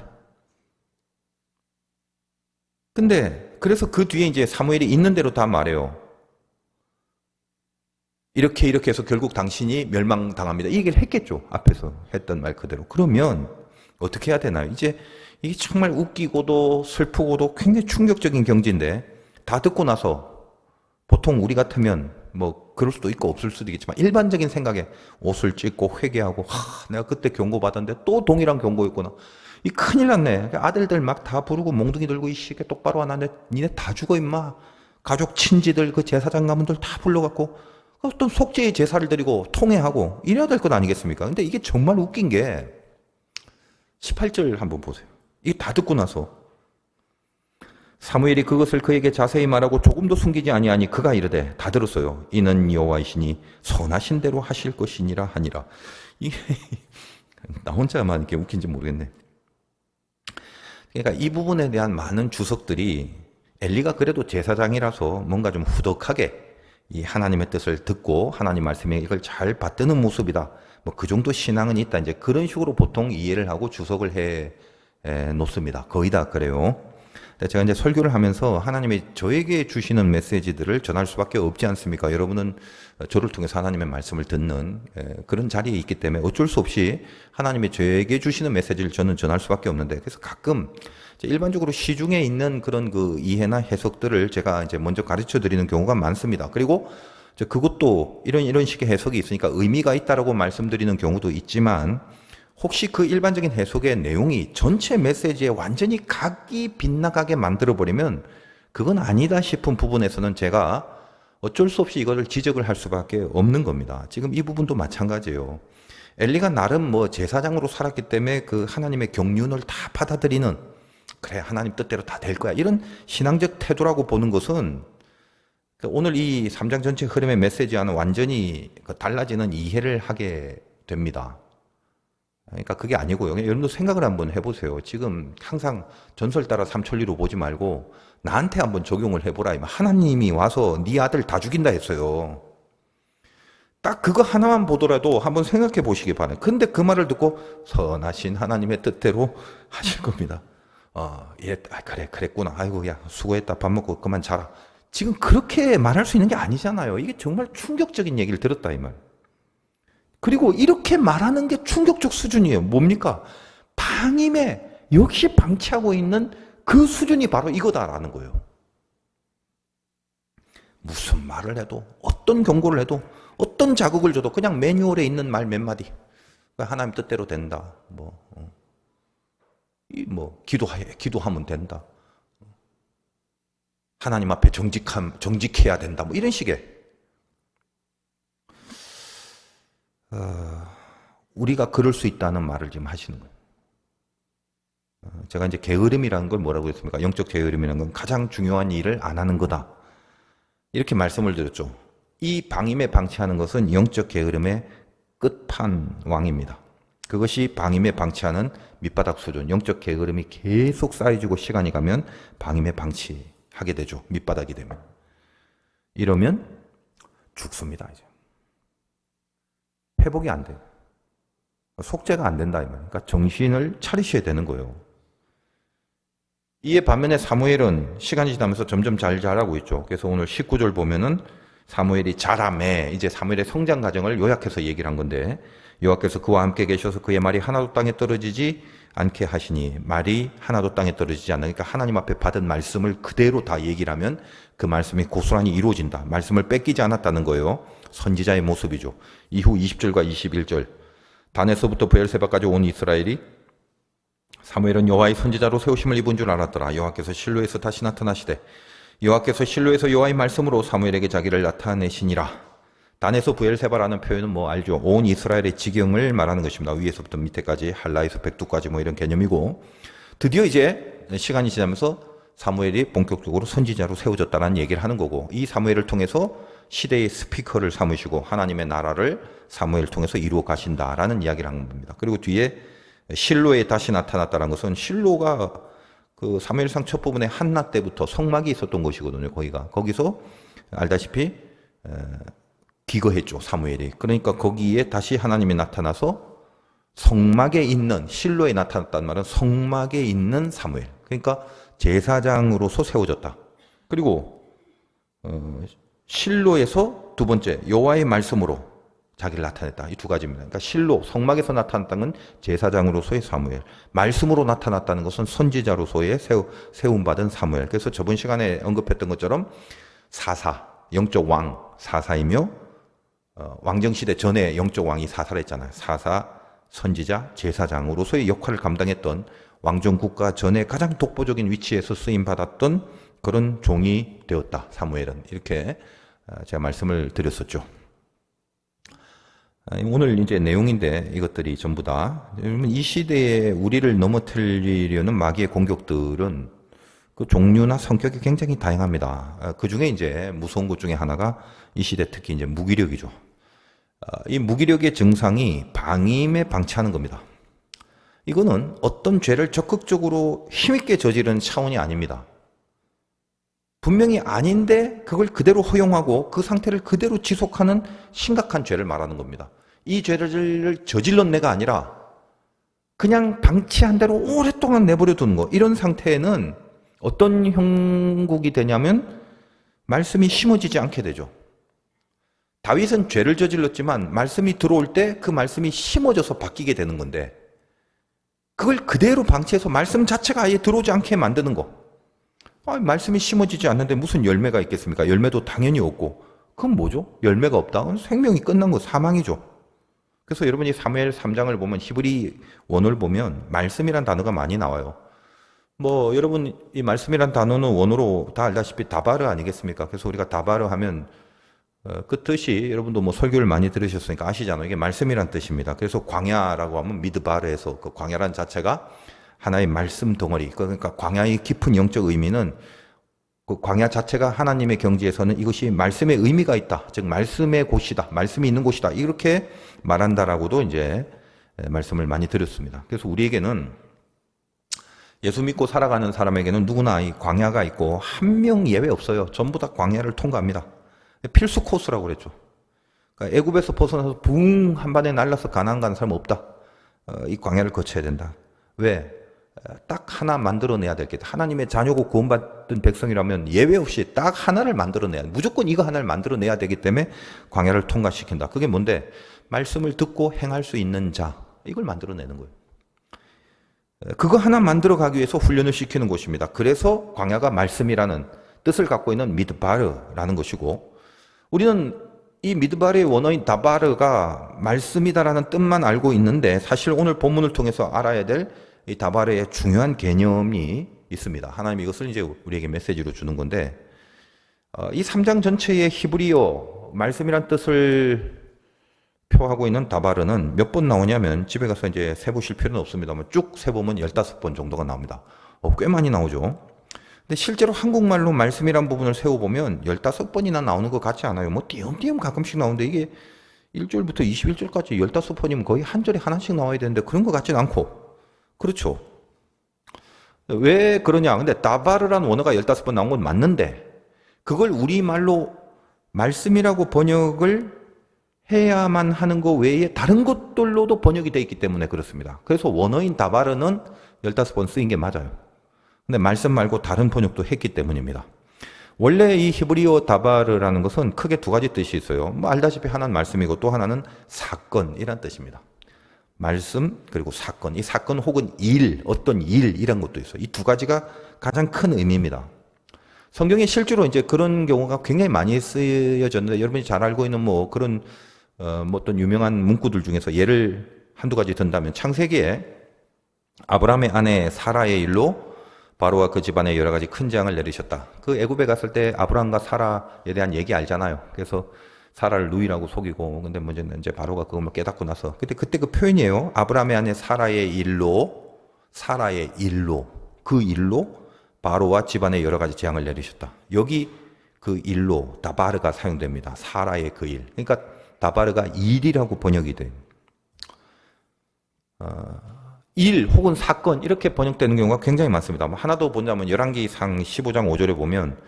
근데 그래서 그 뒤에 이제 사무엘이 있는 대로 다 말해요. 이렇게 해서 결국 당신이 멸망당합니다. 이 얘기를 했겠죠. 앞에서 했던 말 그대로. 그러면 어떻게 해야 되나요? 이제 이게 정말 웃기고도 슬프고도 굉장히 충격적인 경지인데 다 듣고 나서 보통 우리 같으면 뭐 그럴 수도 있고 없을 수도 있겠지만 일반적인 생각에 옷을 찢고 회개하고 내가 그때 경고받았는데 또 동일한 경고였구나. 이 큰일 났네. 아들들 막 다 부르고 몽둥이 들고 이 시계 똑바로 안 하는데 니네 다 죽어 임마. 가족 친지들 그 제사장 가문들 다 불러갖고 어떤 속죄의 제사를 드리고 통회하고 이래야 될 것 아니겠습니까? 근데 이게 정말 웃긴 게 18절 한번 보세요. 이게 다 듣고 나서 사무엘이 그것을 그에게 자세히 말하고 조금도 숨기지 아니하니 그가 이르되 다 들었어요. 이는 여호와이시니 선하신 대로 하실 것이니라 하니라. 이게 나 혼자만 이렇게 웃긴지 모르겠네. 그러니까 이 부분에 대한 많은 주석들이 엘리가 그래도 제사장이라서 뭔가 좀 후덕하게 이 하나님의 뜻을 듣고 하나님 말씀에 이걸 잘 받드는 모습이다. 뭐 그 정도 신앙은 있다. 이제 그런 식으로 보통 이해를 하고 주석을 해 놓습니다. 거의 다 그래요. 제가 이제 설교를 하면서 하나님이 저에게 주시는 메시지들을 전할 수밖에 없지 않습니까? 여러분은 저를 통해서 하나님의 말씀을 듣는 그런 자리에 있기 때문에 어쩔 수 없이 하나님이 저에게 주시는 메시지를 저는 전할 수밖에 없는데, 그래서 가끔 일반적으로 시중에 있는 그런 그 이해나 해석들을 제가 이제 먼저 가르쳐 드리는 경우가 많습니다. 그리고 그것도 이런 식의 해석이 있으니까 의미가 있다라고 말씀드리는 경우도 있지만, 혹시 그 일반적인 해석의 내용이 전체 메시지에 완전히 각이 빗나가게 만들어버리면 그건 아니다 싶은 부분에서는 제가 어쩔 수 없이 이거를 지적을 할 수밖에 없는 겁니다. 지금 이 부분도 마찬가지예요. 엘리가 나름 뭐 제사장으로 살았기 때문에 그 하나님의 경륜을 다 받아들이는, 그래 하나님 뜻대로 다 될 거야, 이런 신앙적 태도라고 보는 것은 오늘 이 3장 전체 흐름의 메시지와는 완전히 달라지는 이해를 하게 됩니다. 그러니까 그게 아니고요. 여러분도 생각을 한번 해보세요. 지금 항상 전설 따라 삼천리로 보지 말고 나한테 한번 적용을 해보라. 하나님이 와서 네 아들 다 죽인다 했어요. 딱 그거 하나만 보더라도 한번 생각해 보시기 바랍니다. 근데 그 말을 듣고 선하신 하나님의 뜻대로 하실 겁니다. 그래, 그랬구나. 아이고, 야, 수고했다. 밥 먹고 그만 자라. 지금 그렇게 말할 수 있는 게 아니잖아요. 이게 정말 충격적인 얘기를 들었다, 이 말. 그리고 이렇게 말하는 게 충격적 수준이에요. 뭡니까? 방임에 역시 방치하고 있는 그 수준이 바로 이거다라는 거예요. 무슨 말을 해도, 어떤 경고를 해도, 어떤 자극을 줘도 그냥 매뉴얼에 있는 말 몇 마디. 하나님 뜻대로 된다. 기도하면 된다. 하나님 앞에 정직해야 된다. 뭐 이런 식의. 우리가 그럴 수 있다는 말을 지금 하시는 거예요. 제가 이제 게으름이라는 걸 뭐라고 했습니까? 영적 게으름이라는 건 가장 중요한 일을 안 하는 거다. 이렇게 말씀을 드렸죠. 이 방임에 방치하는 것은 영적 게으름의 끝판왕입니다. 그것이 방임에 방치하는 밑바닥 수준, 영적 게으름이 계속 쌓여지고 시간이 가면 방임에 방치하게 되죠. 밑바닥이 되면. 이러면 죽습니다, 이제. 회복이 안 돼요. 속죄가 안 된다, 이 말이에요. 그러니까 정신을 차리셔야 되는 거예요. 이에 반면에 사무엘은 시간이 지나면서 점점 잘 자라고 있죠. 그래서 오늘 19절 보면은 사무엘이 자라매, 이제 사무엘의 성장 과정을 요약해서 얘기를 한 건데, 여호와께서 그와 함께 계셔서 그의 말이 하나도 땅에 떨어지지 않게 하시니, 말이 하나도 땅에 떨어지지 않는, 그러니까 하나님 앞에 받은 말씀을 그대로 다 얘기를 하면 그 말씀이 고스란히 이루어진다. 말씀을 뺏기지 않았다는 거예요. 선지자의 모습이죠. 이후 20절과 21절, 단에서부터 브엘세바까지 온 이스라엘이 사무엘은 여호와의 선지자로 세우심을 입은 줄 알았더라. 여호와께서 실로에서 다시 나타나시되, 여호와께서 실로에서 여호와의 말씀으로 사무엘에게 자기를 나타내시니라. 단에서 브엘세바라는 표현은 뭐 알죠. 온 이스라엘의 지경을 말하는 것입니다. 위에서부터 밑에까지, 한라에서 백두까지 뭐 이런 개념이고, 드디어 이제 시간이 지나면서 사무엘이 본격적으로 선지자로 세워졌다는 얘기를 하는 거고, 이 사무엘을 통해서 시대의 스피커를 삼으시고 하나님의 나라를 사무엘을 통해서 이루어 가신다라는 이야기를 하는 겁니다. 그리고 뒤에 실로에 다시 나타났다는 것은, 실로가 그 사무엘상 첫 부분에 한나 때부터 성막이 있었던 곳이거든요. 거기서 알다시피 기거했죠, 사무엘이. 그러니까 거기에 다시 하나님이 나타나서 성막에 있는, 실로에 나타났다는 말은 성막에 있는 사무엘, 그러니까 제사장으로서 세워졌다. 그리고 실로에서 두 번째 여호와의 말씀으로 자기를 나타냈다. 이 두 가지입니다. 그러니까 실로, 성막에서 나타났다는 건 제사장으로서의 사무엘, 말씀으로 나타났다는 것은 선지자로서의 세움받은 사무엘. 그래서 저번 시간에 언급했던 것처럼 사사, 영적 왕 사사이며 왕정시대 전에 영적 왕이 사살했잖아요. 사사, 선지자, 제사장으로서의 역할을 감당했던 왕정국가 전에 가장 독보적인 위치에서 쓰임받았던 그런 종이 되었다. 사무엘은. 이렇게 제가 말씀을 드렸었죠. 오늘 이제 내용인데 이것들이 전부 다 이 시대에 우리를 넘어뜨리려는 마귀의 공격들은 그 종류나 성격이 굉장히 다양합니다. 그 중에 이제 무서운 것 중에 하나가 이 시대 특히 이제 무기력이죠. 이 무기력의 증상이 방임에 방치하는 겁니다. 이거는 어떤 죄를 적극적으로 힘있게 저지른 차원이 아닙니다. 분명히 아닌데 그걸 그대로 허용하고 그 상태를 그대로 지속하는 심각한 죄를 말하는 겁니다. 이 죄를 저질른 내가 아니라 그냥 방치한 대로 오랫동안 내버려 두는 거. 이런 상태에는 어떤 형국이 되냐면 말씀이 심어지지 않게 되죠. 다윗은 죄를 저질렀지만 말씀이 들어올 때 그 말씀이 심어져서 바뀌게 되는 건데 그걸 그대로 방치해서 말씀 자체가 아예 들어오지 않게 만드는 거. 말씀이 심어지지 않는데 무슨 열매가 있겠습니까? 열매도 당연히 없고. 그건 뭐죠? 열매가 없다? 그건 생명이 끝난 거, 사망이죠. 그래서 여러분이 사무엘 3장을 보면 히브리 원어를 보면 말씀이란 단어가 많이 나와요. 여러분 이 말씀이란 단어는 원어로 다 알다시피 다바르 아니겠습니까? 그래서 우리가 다바르 하면 그 뜻이 여러분도 설교를 많이 들으셨으니까 아시잖아요. 이게 말씀이란 뜻입니다. 그래서 광야라고 하면 미드바르에서 그 광야란 자체가 하나의 말씀 덩어리. 그러니까 광야의 깊은 영적 의미는 그 광야 자체가 하나님의 경지에서는 이것이 말씀의 의미가 있다. 즉 말씀의 곳이다. 말씀이 있는 곳이다. 이렇게 말한다라고도 이제 말씀을 많이 드렸습니다. 그래서 우리에게는 예수 믿고 살아가는 사람에게는 누구나 이 광야가 있고 한 명 예외 없어요. 전부 다 광야를 통과합니다. 필수 코스라고 그랬죠. 그러니까 애굽에서 벗어나서 붕 한반에 날라서 가나안 가는 사람 없다. 이 광야를 거쳐야 된다. 왜? 딱 하나 만들어내야 될 게 하나님의 자녀고 구원받은 백성이라면 예외 없이 딱 하나를 만들어내야 무조건 이거 하나를 만들어내야 되기 때문에 광야를 통과시킨다. 그게 뭔데? 말씀을 듣고 행할 수 있는 자. 이걸 만들어내는 거예요. 그거 하나 만들어가기 위해서 훈련을 시키는 곳입니다. 그래서 광야가 말씀이라는 뜻을 갖고 있는 미드바르라는 것이고 우리는 이 미드바르의 원어인 다바르가 말씀이다라는 뜻만 알고 있는데 사실 오늘 본문을 통해서 알아야 될 이 다바르의 중요한 개념이 있습니다. 하나님이 이것을 이제 우리에게 메시지로 주는 건데 이 3장 전체의 히브리어 말씀이란 뜻을 표하고 있는 다바르는 몇 번 나오냐면 집에 가서 이제 세보실 필요는 없습니다만 쭉 세보면 15번 정도가 나옵니다. 꽤 많이 나오죠. 근데 실제로 한국말로 말씀이란 부분을 세워보면 15번이나 나오는 것 같지 않아요. 띄엄띄엄 가끔씩 나오는데 이게 1절부터 21절까지 15번이면 거의 한 절에 하나씩 나와야 되는데 그런 것 같지는 않고. 그렇죠. 왜 그러냐. 근데 다바르라는 원어가 15번 나온 건 맞는데 그걸 우리말로 말씀이라고 번역을 해야만 하는 것 외에 다른 것들로도 번역이 되어 있기 때문에 그렇습니다. 그래서 원어인 다바르는 15번 쓰인 게 맞아요. 근데 말씀 말고 다른 번역도 했기 때문입니다. 원래 이 히브리어 다바르라는 것은 크게 두 가지 뜻이 있어요. 알다시피 하나는 말씀이고 또 하나는 사건이란 뜻입니다. 말씀 그리고 사건. 이 사건 혹은 일, 어떤 일 이런 것도 있어요. 이 두 가지가 가장 큰 의미입니다. 성경에 실제로 이제 그런 경우가 굉장히 많이 쓰여졌는데 여러분이 잘 알고 있는 그런 어떤 유명한 문구들 중에서 예를 한두 가지 든다면 창세기에 아브라함의 아내 사라의 일로 바로와 그 집안에 여러 가지 큰 재앙을 내리셨다. 그 애굽에 갔을 때 아브라함과 사라에 대한 얘기 알잖아요. 그래서 사라를 누이라고 속이고 근데 문제는 이제 바로가 그걸 깨닫고 나서 그때 그 표현이에요. 아브라함의 아내 사라의 일로 그 일로 바로와 집안에 여러 가지 재앙을 내리셨다. 여기 그 일로 다바르가 사용됩니다. 사라의 그 일. 그러니까 다바르가 일이라고 번역이 돼요. 일 혹은 사건 이렇게 번역되는 경우가 굉장히 많습니다. 하나 더 보자면 열왕기상 15장 5절에 보면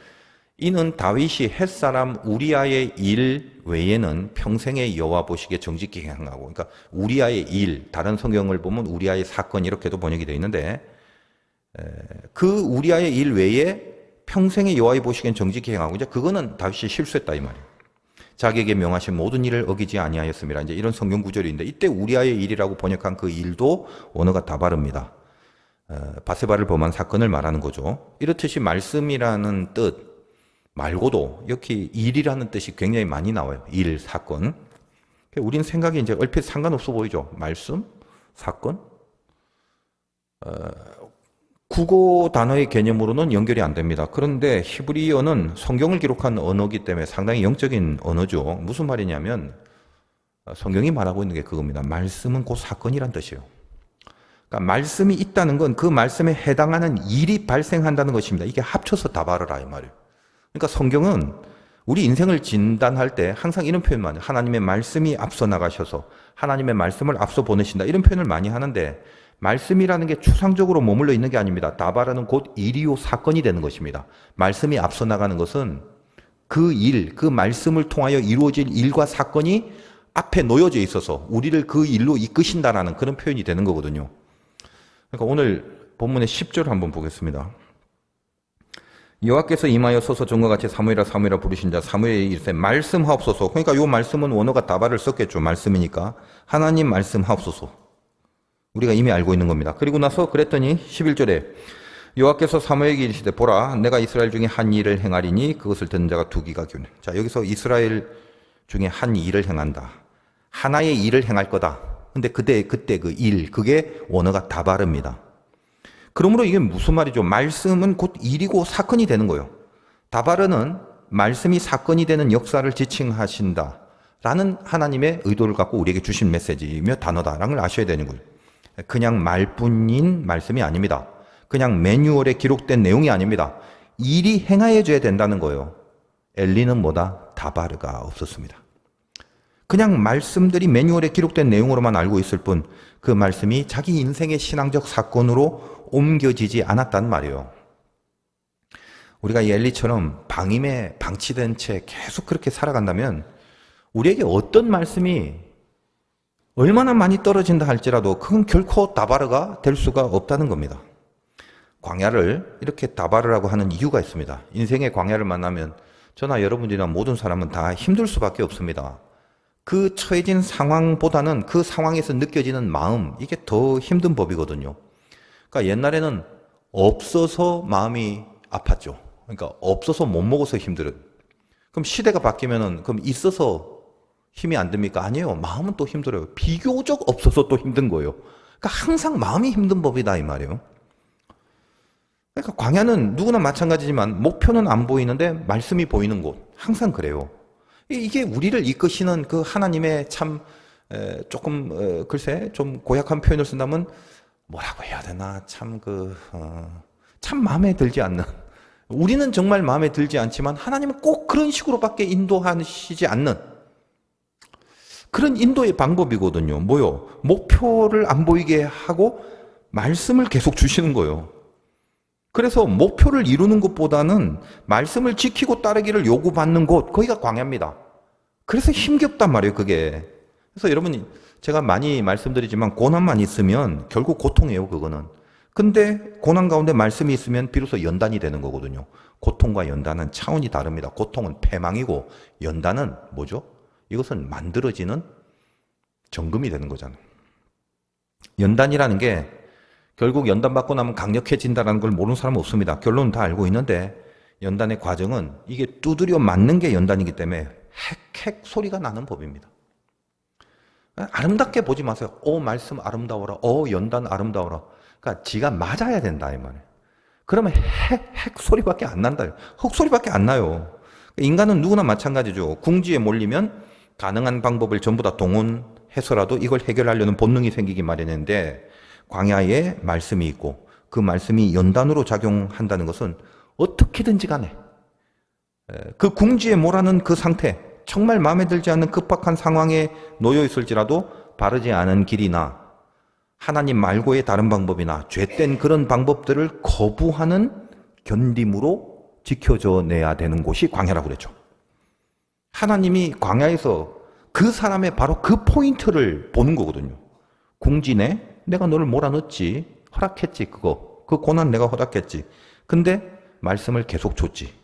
이는 다윗이 햇사람 우리아의 일 외에는 평생의 여호와 보시기에 정직히 행하고 그러니까 우리아의 일 다른 성경을 보면 우리아의 사건 이렇게도 번역이 되어 있는데 그 우리아의 일 외에 평생의 여호와의 보시기엔 정직히 행하고 이제 그거는 다윗이 실수했다 이 말이에요. 자기에게 명하신 모든 일을 어기지 아니하였습니다. 이제 이런 성경 구절인데 이때 우리아의 일이라고 번역한 그 일도 언어가 다바르입니다. 바세바를 범한 사건을 말하는 거죠. 이렇듯이 말씀이라는 뜻 말고도 여기 일이라는 뜻이 굉장히 많이 나와요. 일, 사건. 우린 생각이 이제 얼핏 상관없어 보이죠. 말씀, 사건. 국어 단어의 개념으로는 연결이 안 됩니다. 그런데 히브리어는 성경을 기록한 언어이기 때문에 상당히 영적인 언어죠. 무슨 말이냐면 성경이 말하고 있는 게 그겁니다. 말씀은 곧 사건이란 뜻이에요. 그러니까 말씀이 있다는 건 그 말씀에 해당하는 일이 발생한다는 것입니다. 이게 합쳐서 다바르라 이 말이에요. 그러니까 성경은 우리 인생을 진단할 때 항상 이런 표현만 해요. 하나님의 말씀이 앞서 나가셔서 하나님의 말씀을 앞서 보내신다. 이런 표현을 많이 하는데 말씀이라는 게 추상적으로 머물러 있는 게 아닙니다. 다바르는 곧 일이요 사건이 되는 것입니다. 말씀이 앞서 나가는 것은 그 일, 그 말씀을 통하여 이루어질 일과 사건이 앞에 놓여져 있어서 우리를 그 일로 이끄신다라는 그런 표현이 되는 거거든요. 그러니까 오늘 본문의 10절 한번 보겠습니다. 여호와께서 임하여 서서 전과 같이 사무엘아 사무엘아 부르신 자 사무엘이 이르되 말씀하옵소서. 그러니까 이 말씀은 원어가 다발을 썼겠죠. 말씀이니까 하나님 말씀하옵소서. 우리가 이미 알고 있는 겁니다. 그리고 나서 그랬더니 11절에 여호와께서 사무엘에게 이르시되 보라 내가 이스라엘 중에 한 일을 행하리니 그것을 듣는 자가 두 귀가 기울네. 자 여기서 이스라엘 중에 한 일을 행한다. 하나의 일을 행할 거다. 근데 그때 그 일, 그게 원어가 다바르입니다. 그러므로 이게 무슨 말이죠? 말씀은 곧 일이고 사건이 되는 거예요. 다바르는 말씀이 사건이 되는 역사를 지칭하신다. 라는 하나님의 의도를 갖고 우리에게 주신 메시지이며 단어다라는 걸 아셔야 되는 거예요. 그냥 말뿐인 말씀이 아닙니다. 그냥 매뉴얼에 기록된 내용이 아닙니다. 일이 행하여져야 된다는 거예요. 엘리는 뭐다? 다바르가 없었습니다. 그냥 말씀들이 매뉴얼에 기록된 내용으로만 알고 있을 뿐 그 말씀이 자기 인생의 신앙적 사건으로 옮겨지지 않았단 말이에요. 우리가 이 엘리처럼 방임에 방치된 채 계속 그렇게 살아간다면 우리에게 어떤 말씀이 얼마나 많이 떨어진다 할지라도 그건 결코 다바르가 될 수가 없다는 겁니다. 광야를 이렇게 다바르라고 하는 이유가 있습니다. 인생의 광야를 만나면 저나 여러분들이나 모든 사람은 다 힘들 수밖에 없습니다. 그 처해진 상황보다는 그 상황에서 느껴지는 마음, 이게 더 힘든 법이거든요. 그러니까 옛날에는 없어서 마음이 아팠죠. 그러니까 없어서 못 먹어서 힘들어요. 그럼 시대가 바뀌면은 그럼 있어서 힘이 안 듭니까? 아니에요. 마음은 또 힘들어요. 비교적 없어서 또 힘든 거예요. 그러니까 항상 마음이 힘든 법이다 이 말이에요. 그러니까 광야는 누구나 마찬가지지만 목표는 안 보이는데 말씀이 보이는 곳. 항상 그래요. 이게 우리를 이끄시는 그 하나님의 참 조금 글쎄 좀 고약한 표현을 쓴다면 뭐라고 해야 되나 참 마음에 들지 않는, 우리는 정말 마음에 들지 않지만 하나님은 꼭 그런 식으로밖에 인도하시지 않는 그런 인도의 방법이거든요. 뭐요? 목표를 안 보이게 하고 말씀을 계속 주시는 거예요. 그래서 목표를 이루는 것보다는 말씀을 지키고 따르기를 요구받는 곳, 거기가 광야입니다. 그래서 힘겹단 말이에요, 그게. 그래서 여러분, 제가 많이 말씀드리지만 고난만 있으면 결국 고통이에요, 그거는. 근데 고난 가운데 말씀이 있으면 비로소 연단이 되는 거거든요. 고통과 연단은 차원이 다릅니다. 고통은 패망이고 연단은 뭐죠? 이것은 만들어지는 정금이 되는 거잖아요. 연단이라는 게 결국 연단받고 나면 강력해진다는 걸 모르는 사람은 없습니다. 결론은 다 알고 있는데 연단의 과정은 이게 두드려 맞는 게 연단이기 때문에 헥헥 소리가 나는 법입니다. 아름답게 보지 마세요. 말씀 아름다워라. 연단 아름다워라. 그러니까 지가 맞아야 된다 이 말이에요. 그러면 헥헥 소리밖에 안 난다. 헛소리밖에 안 나요. 인간은 누구나 마찬가지죠. 궁지에 몰리면 가능한 방법을 전부 다 동원해서라도 이걸 해결하려는 본능이 생기기 마련인데 광야에 말씀이 있고 그 말씀이 연단으로 작용한다는 것은 어떻게든지 간에 그 궁지에 몰아넣은 그 상태, 정말 마음에 들지 않는 급박한 상황에 놓여 있을지라도 바르지 않은 길이나 하나님 말고의 다른 방법이나 죄된 그런 방법들을 거부하는 견딤으로 지켜져 내야 되는 곳이 광야라고 그랬죠. 하나님이 광야에서 그 사람의 바로 그 포인트를 보는 거거든요. 궁지네? 내가 너를 몰아넣었지. 허락했지, 그거. 그 고난 내가 허락했지. 근데 말씀을 계속 줬지.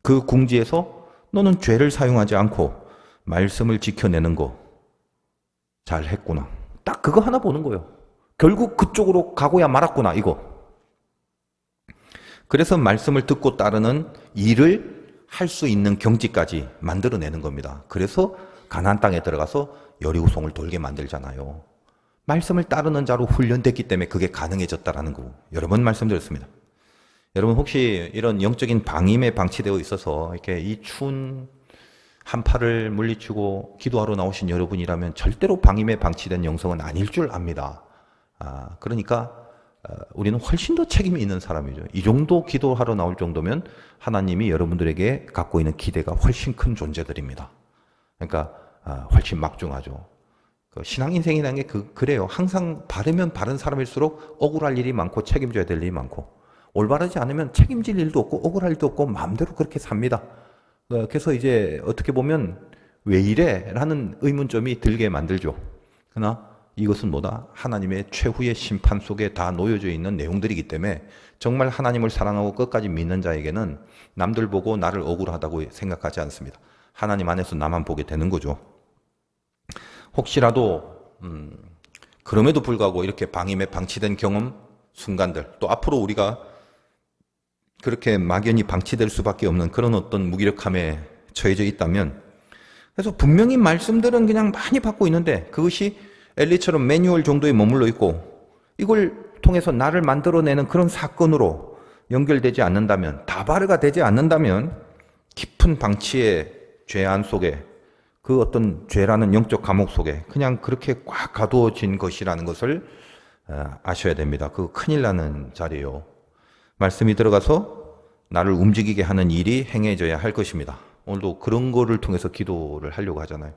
그 궁지에서 너는 죄를 사용하지 않고 말씀을 지켜내는 거 잘했구나. 딱 그거 하나 보는 거예요. 결국 그쪽으로 가고야 말았구나, 이거. 그래서 말씀을 듣고 따르는 일을 할 수 있는 경지까지 만들어내는 겁니다. 그래서 가나안 땅에 들어가서 여리고성을 돌게 만들잖아요. 말씀을 따르는 자로 훈련됐기 때문에 그게 가능해졌다라는 거 여러 번 말씀드렸습니다. 여러분 혹시 이런 영적인 방임에 방치되어 있어서 이렇게 이 추운 한파를 물리치고 기도하러 나오신 여러분이라면 절대로 방임에 방치된 영성은 아닐 줄 압니다. 그러니까 우리는 훨씬 더 책임이 있는 사람이죠. 이 정도 기도하러 나올 정도면 하나님이 여러분들에게 갖고 있는 기대가 훨씬 큰 존재들입니다. 그러니까 훨씬 막중하죠. 그 신앙 인생이라는 게 그래요. 항상 바르면 바른 사람일수록 억울할 일이 많고 책임져야 될 일이 많고, 올바르지 않으면 책임질 일도 없고 억울할 일도 없고 마음대로 그렇게 삽니다. 그래서 이제 어떻게 보면 왜 이래? 라는 의문점이 들게 만들죠. 그러나 이것은 뭐다? 하나님의 최후의 심판 속에 다 놓여져 있는 내용들이기 때문에 정말 하나님을 사랑하고 끝까지 믿는 자에게는 남들 보고 나를 억울하다고 생각하지 않습니다. 하나님 안에서 나만 보게 되는 거죠. 혹시라도 그럼에도 불구하고 이렇게 방임에 방치된 경험, 순간들, 또 앞으로 우리가 그렇게 막연히 방치될 수밖에 없는 그런 어떤 무기력함에 처해져 있다면, 그래서 분명히 말씀들은 그냥 많이 받고 있는데 그것이 엘리처럼 매뉴얼 정도에 머물러 있고 이걸 통해서 나를 만들어내는 그런 사건으로 연결되지 않는다면, 다바르가 되지 않는다면 깊은 방치의 죄안 속에, 그 어떤 죄라는 영적 감옥 속에 그냥 그렇게 꽉 가두어진 것이라는 것을 아셔야 됩니다. 그거 큰일 나는 자리예요. 말씀이 들어가서 나를 움직이게 하는 일이 행해져야 할 것입니다. 오늘도 그런 거를 통해서 기도를 하려고 하잖아요.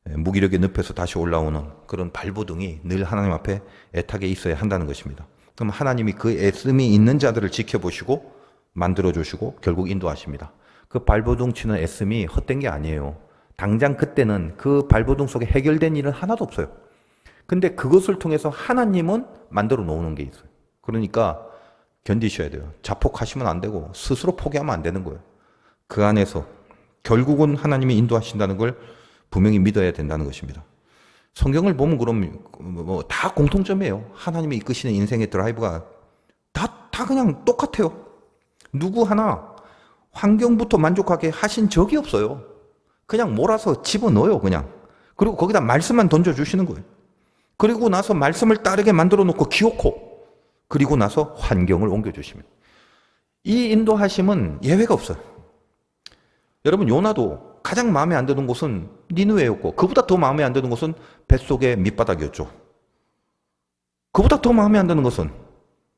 무기력의 늪에서 다시 올라오는 그런 발버둥이 늘 하나님 앞에 애타게 있어야 한다는 것입니다. 그럼 하나님이 그 애씀이 있는 자들을 지켜보시고 만들어주시고 결국 인도하십니다. 그 발버둥 치는 애씀이 헛된 게 아니에요. 당장 그때는 그 발버둥 속에 해결된 일은 하나도 없어요. 근데 그것을 통해서 하나님은 만들어 놓는 게 있어요. 그러니까 견디셔야 돼요. 자폭하시면 안 되고 스스로 포기하면 안 되는 거예요. 그 안에서 결국은 하나님이 인도하신다는 걸 분명히 믿어야 된다는 것입니다. 성경을 보면 그럼 뭐 다 공통점이에요. 하나님이 이끄시는 인생의 드라이브가 다 그냥 똑같아요. 누구 하나 환경부터 만족하게 하신 적이 없어요. 그냥 몰아서 집어넣어요, 그냥. 그리고 거기다 말씀만 던져주시는 거예요. 그리고 나서 말씀을 따르게 만들어 놓고 기어코, 그리고 나서 환경을 옮겨주십니다. 이 인도하심은 예외가 없어요. 여러분, 요나도 가장 마음에 안 드는 곳은 니느웨였고, 그보다 더 마음에 안 드는 곳은 뱃속의 밑바닥이었죠. 그보다 더 마음에 안 드는 것은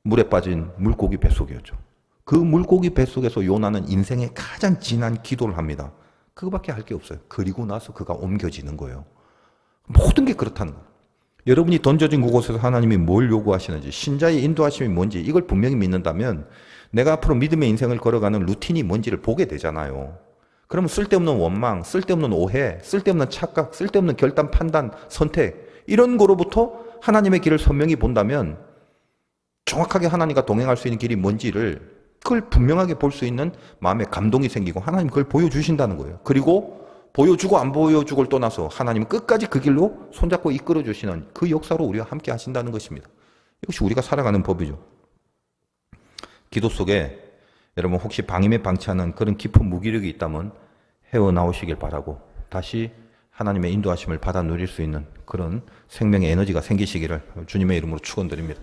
물에 빠진 물고기 뱃속이었죠. 그 물고기 뱃속에서 요나는 인생의 가장 진한 기도를 합니다. 그거밖에 할 게 없어요. 그리고 나서 그가 옮겨지는 거예요. 모든 게 그렇다는 거예요. 여러분이 던져진 그곳에서 하나님이 뭘 요구하시는지, 신자의 인도하심이 뭔지 이걸 분명히 믿는다면 내가 앞으로 믿음의 인생을 걸어가는 루틴이 뭔지를 보게 되잖아요. 그러면 쓸데없는 원망, 쓸데없는 오해, 쓸데없는 착각, 쓸데없는 결단, 판단, 선택, 이런 거로부터 하나님의 길을 선명히 본다면 정확하게 하나님과 동행할 수 있는 길이 뭔지를, 그걸 분명하게 볼 수 있는 마음의 감동이 생기고 하나님 그걸 보여주신다는 거예요. 그리고 보여주고 안 보여주고를 떠나서 하나님은 끝까지 그 길로 손잡고 이끌어 주시는 그 역사로 우리가 함께 하신다는 것입니다. 이것이 우리가 살아가는 법이죠. 기도 속에 여러분 혹시 방임에 방치하는 그런 깊은 무기력이 있다면 헤어나오시길 바라고, 다시 하나님의 인도하심을 받아 누릴 수 있는 그런 생명의 에너지가 생기시기를 주님의 이름으로 축원드립니다.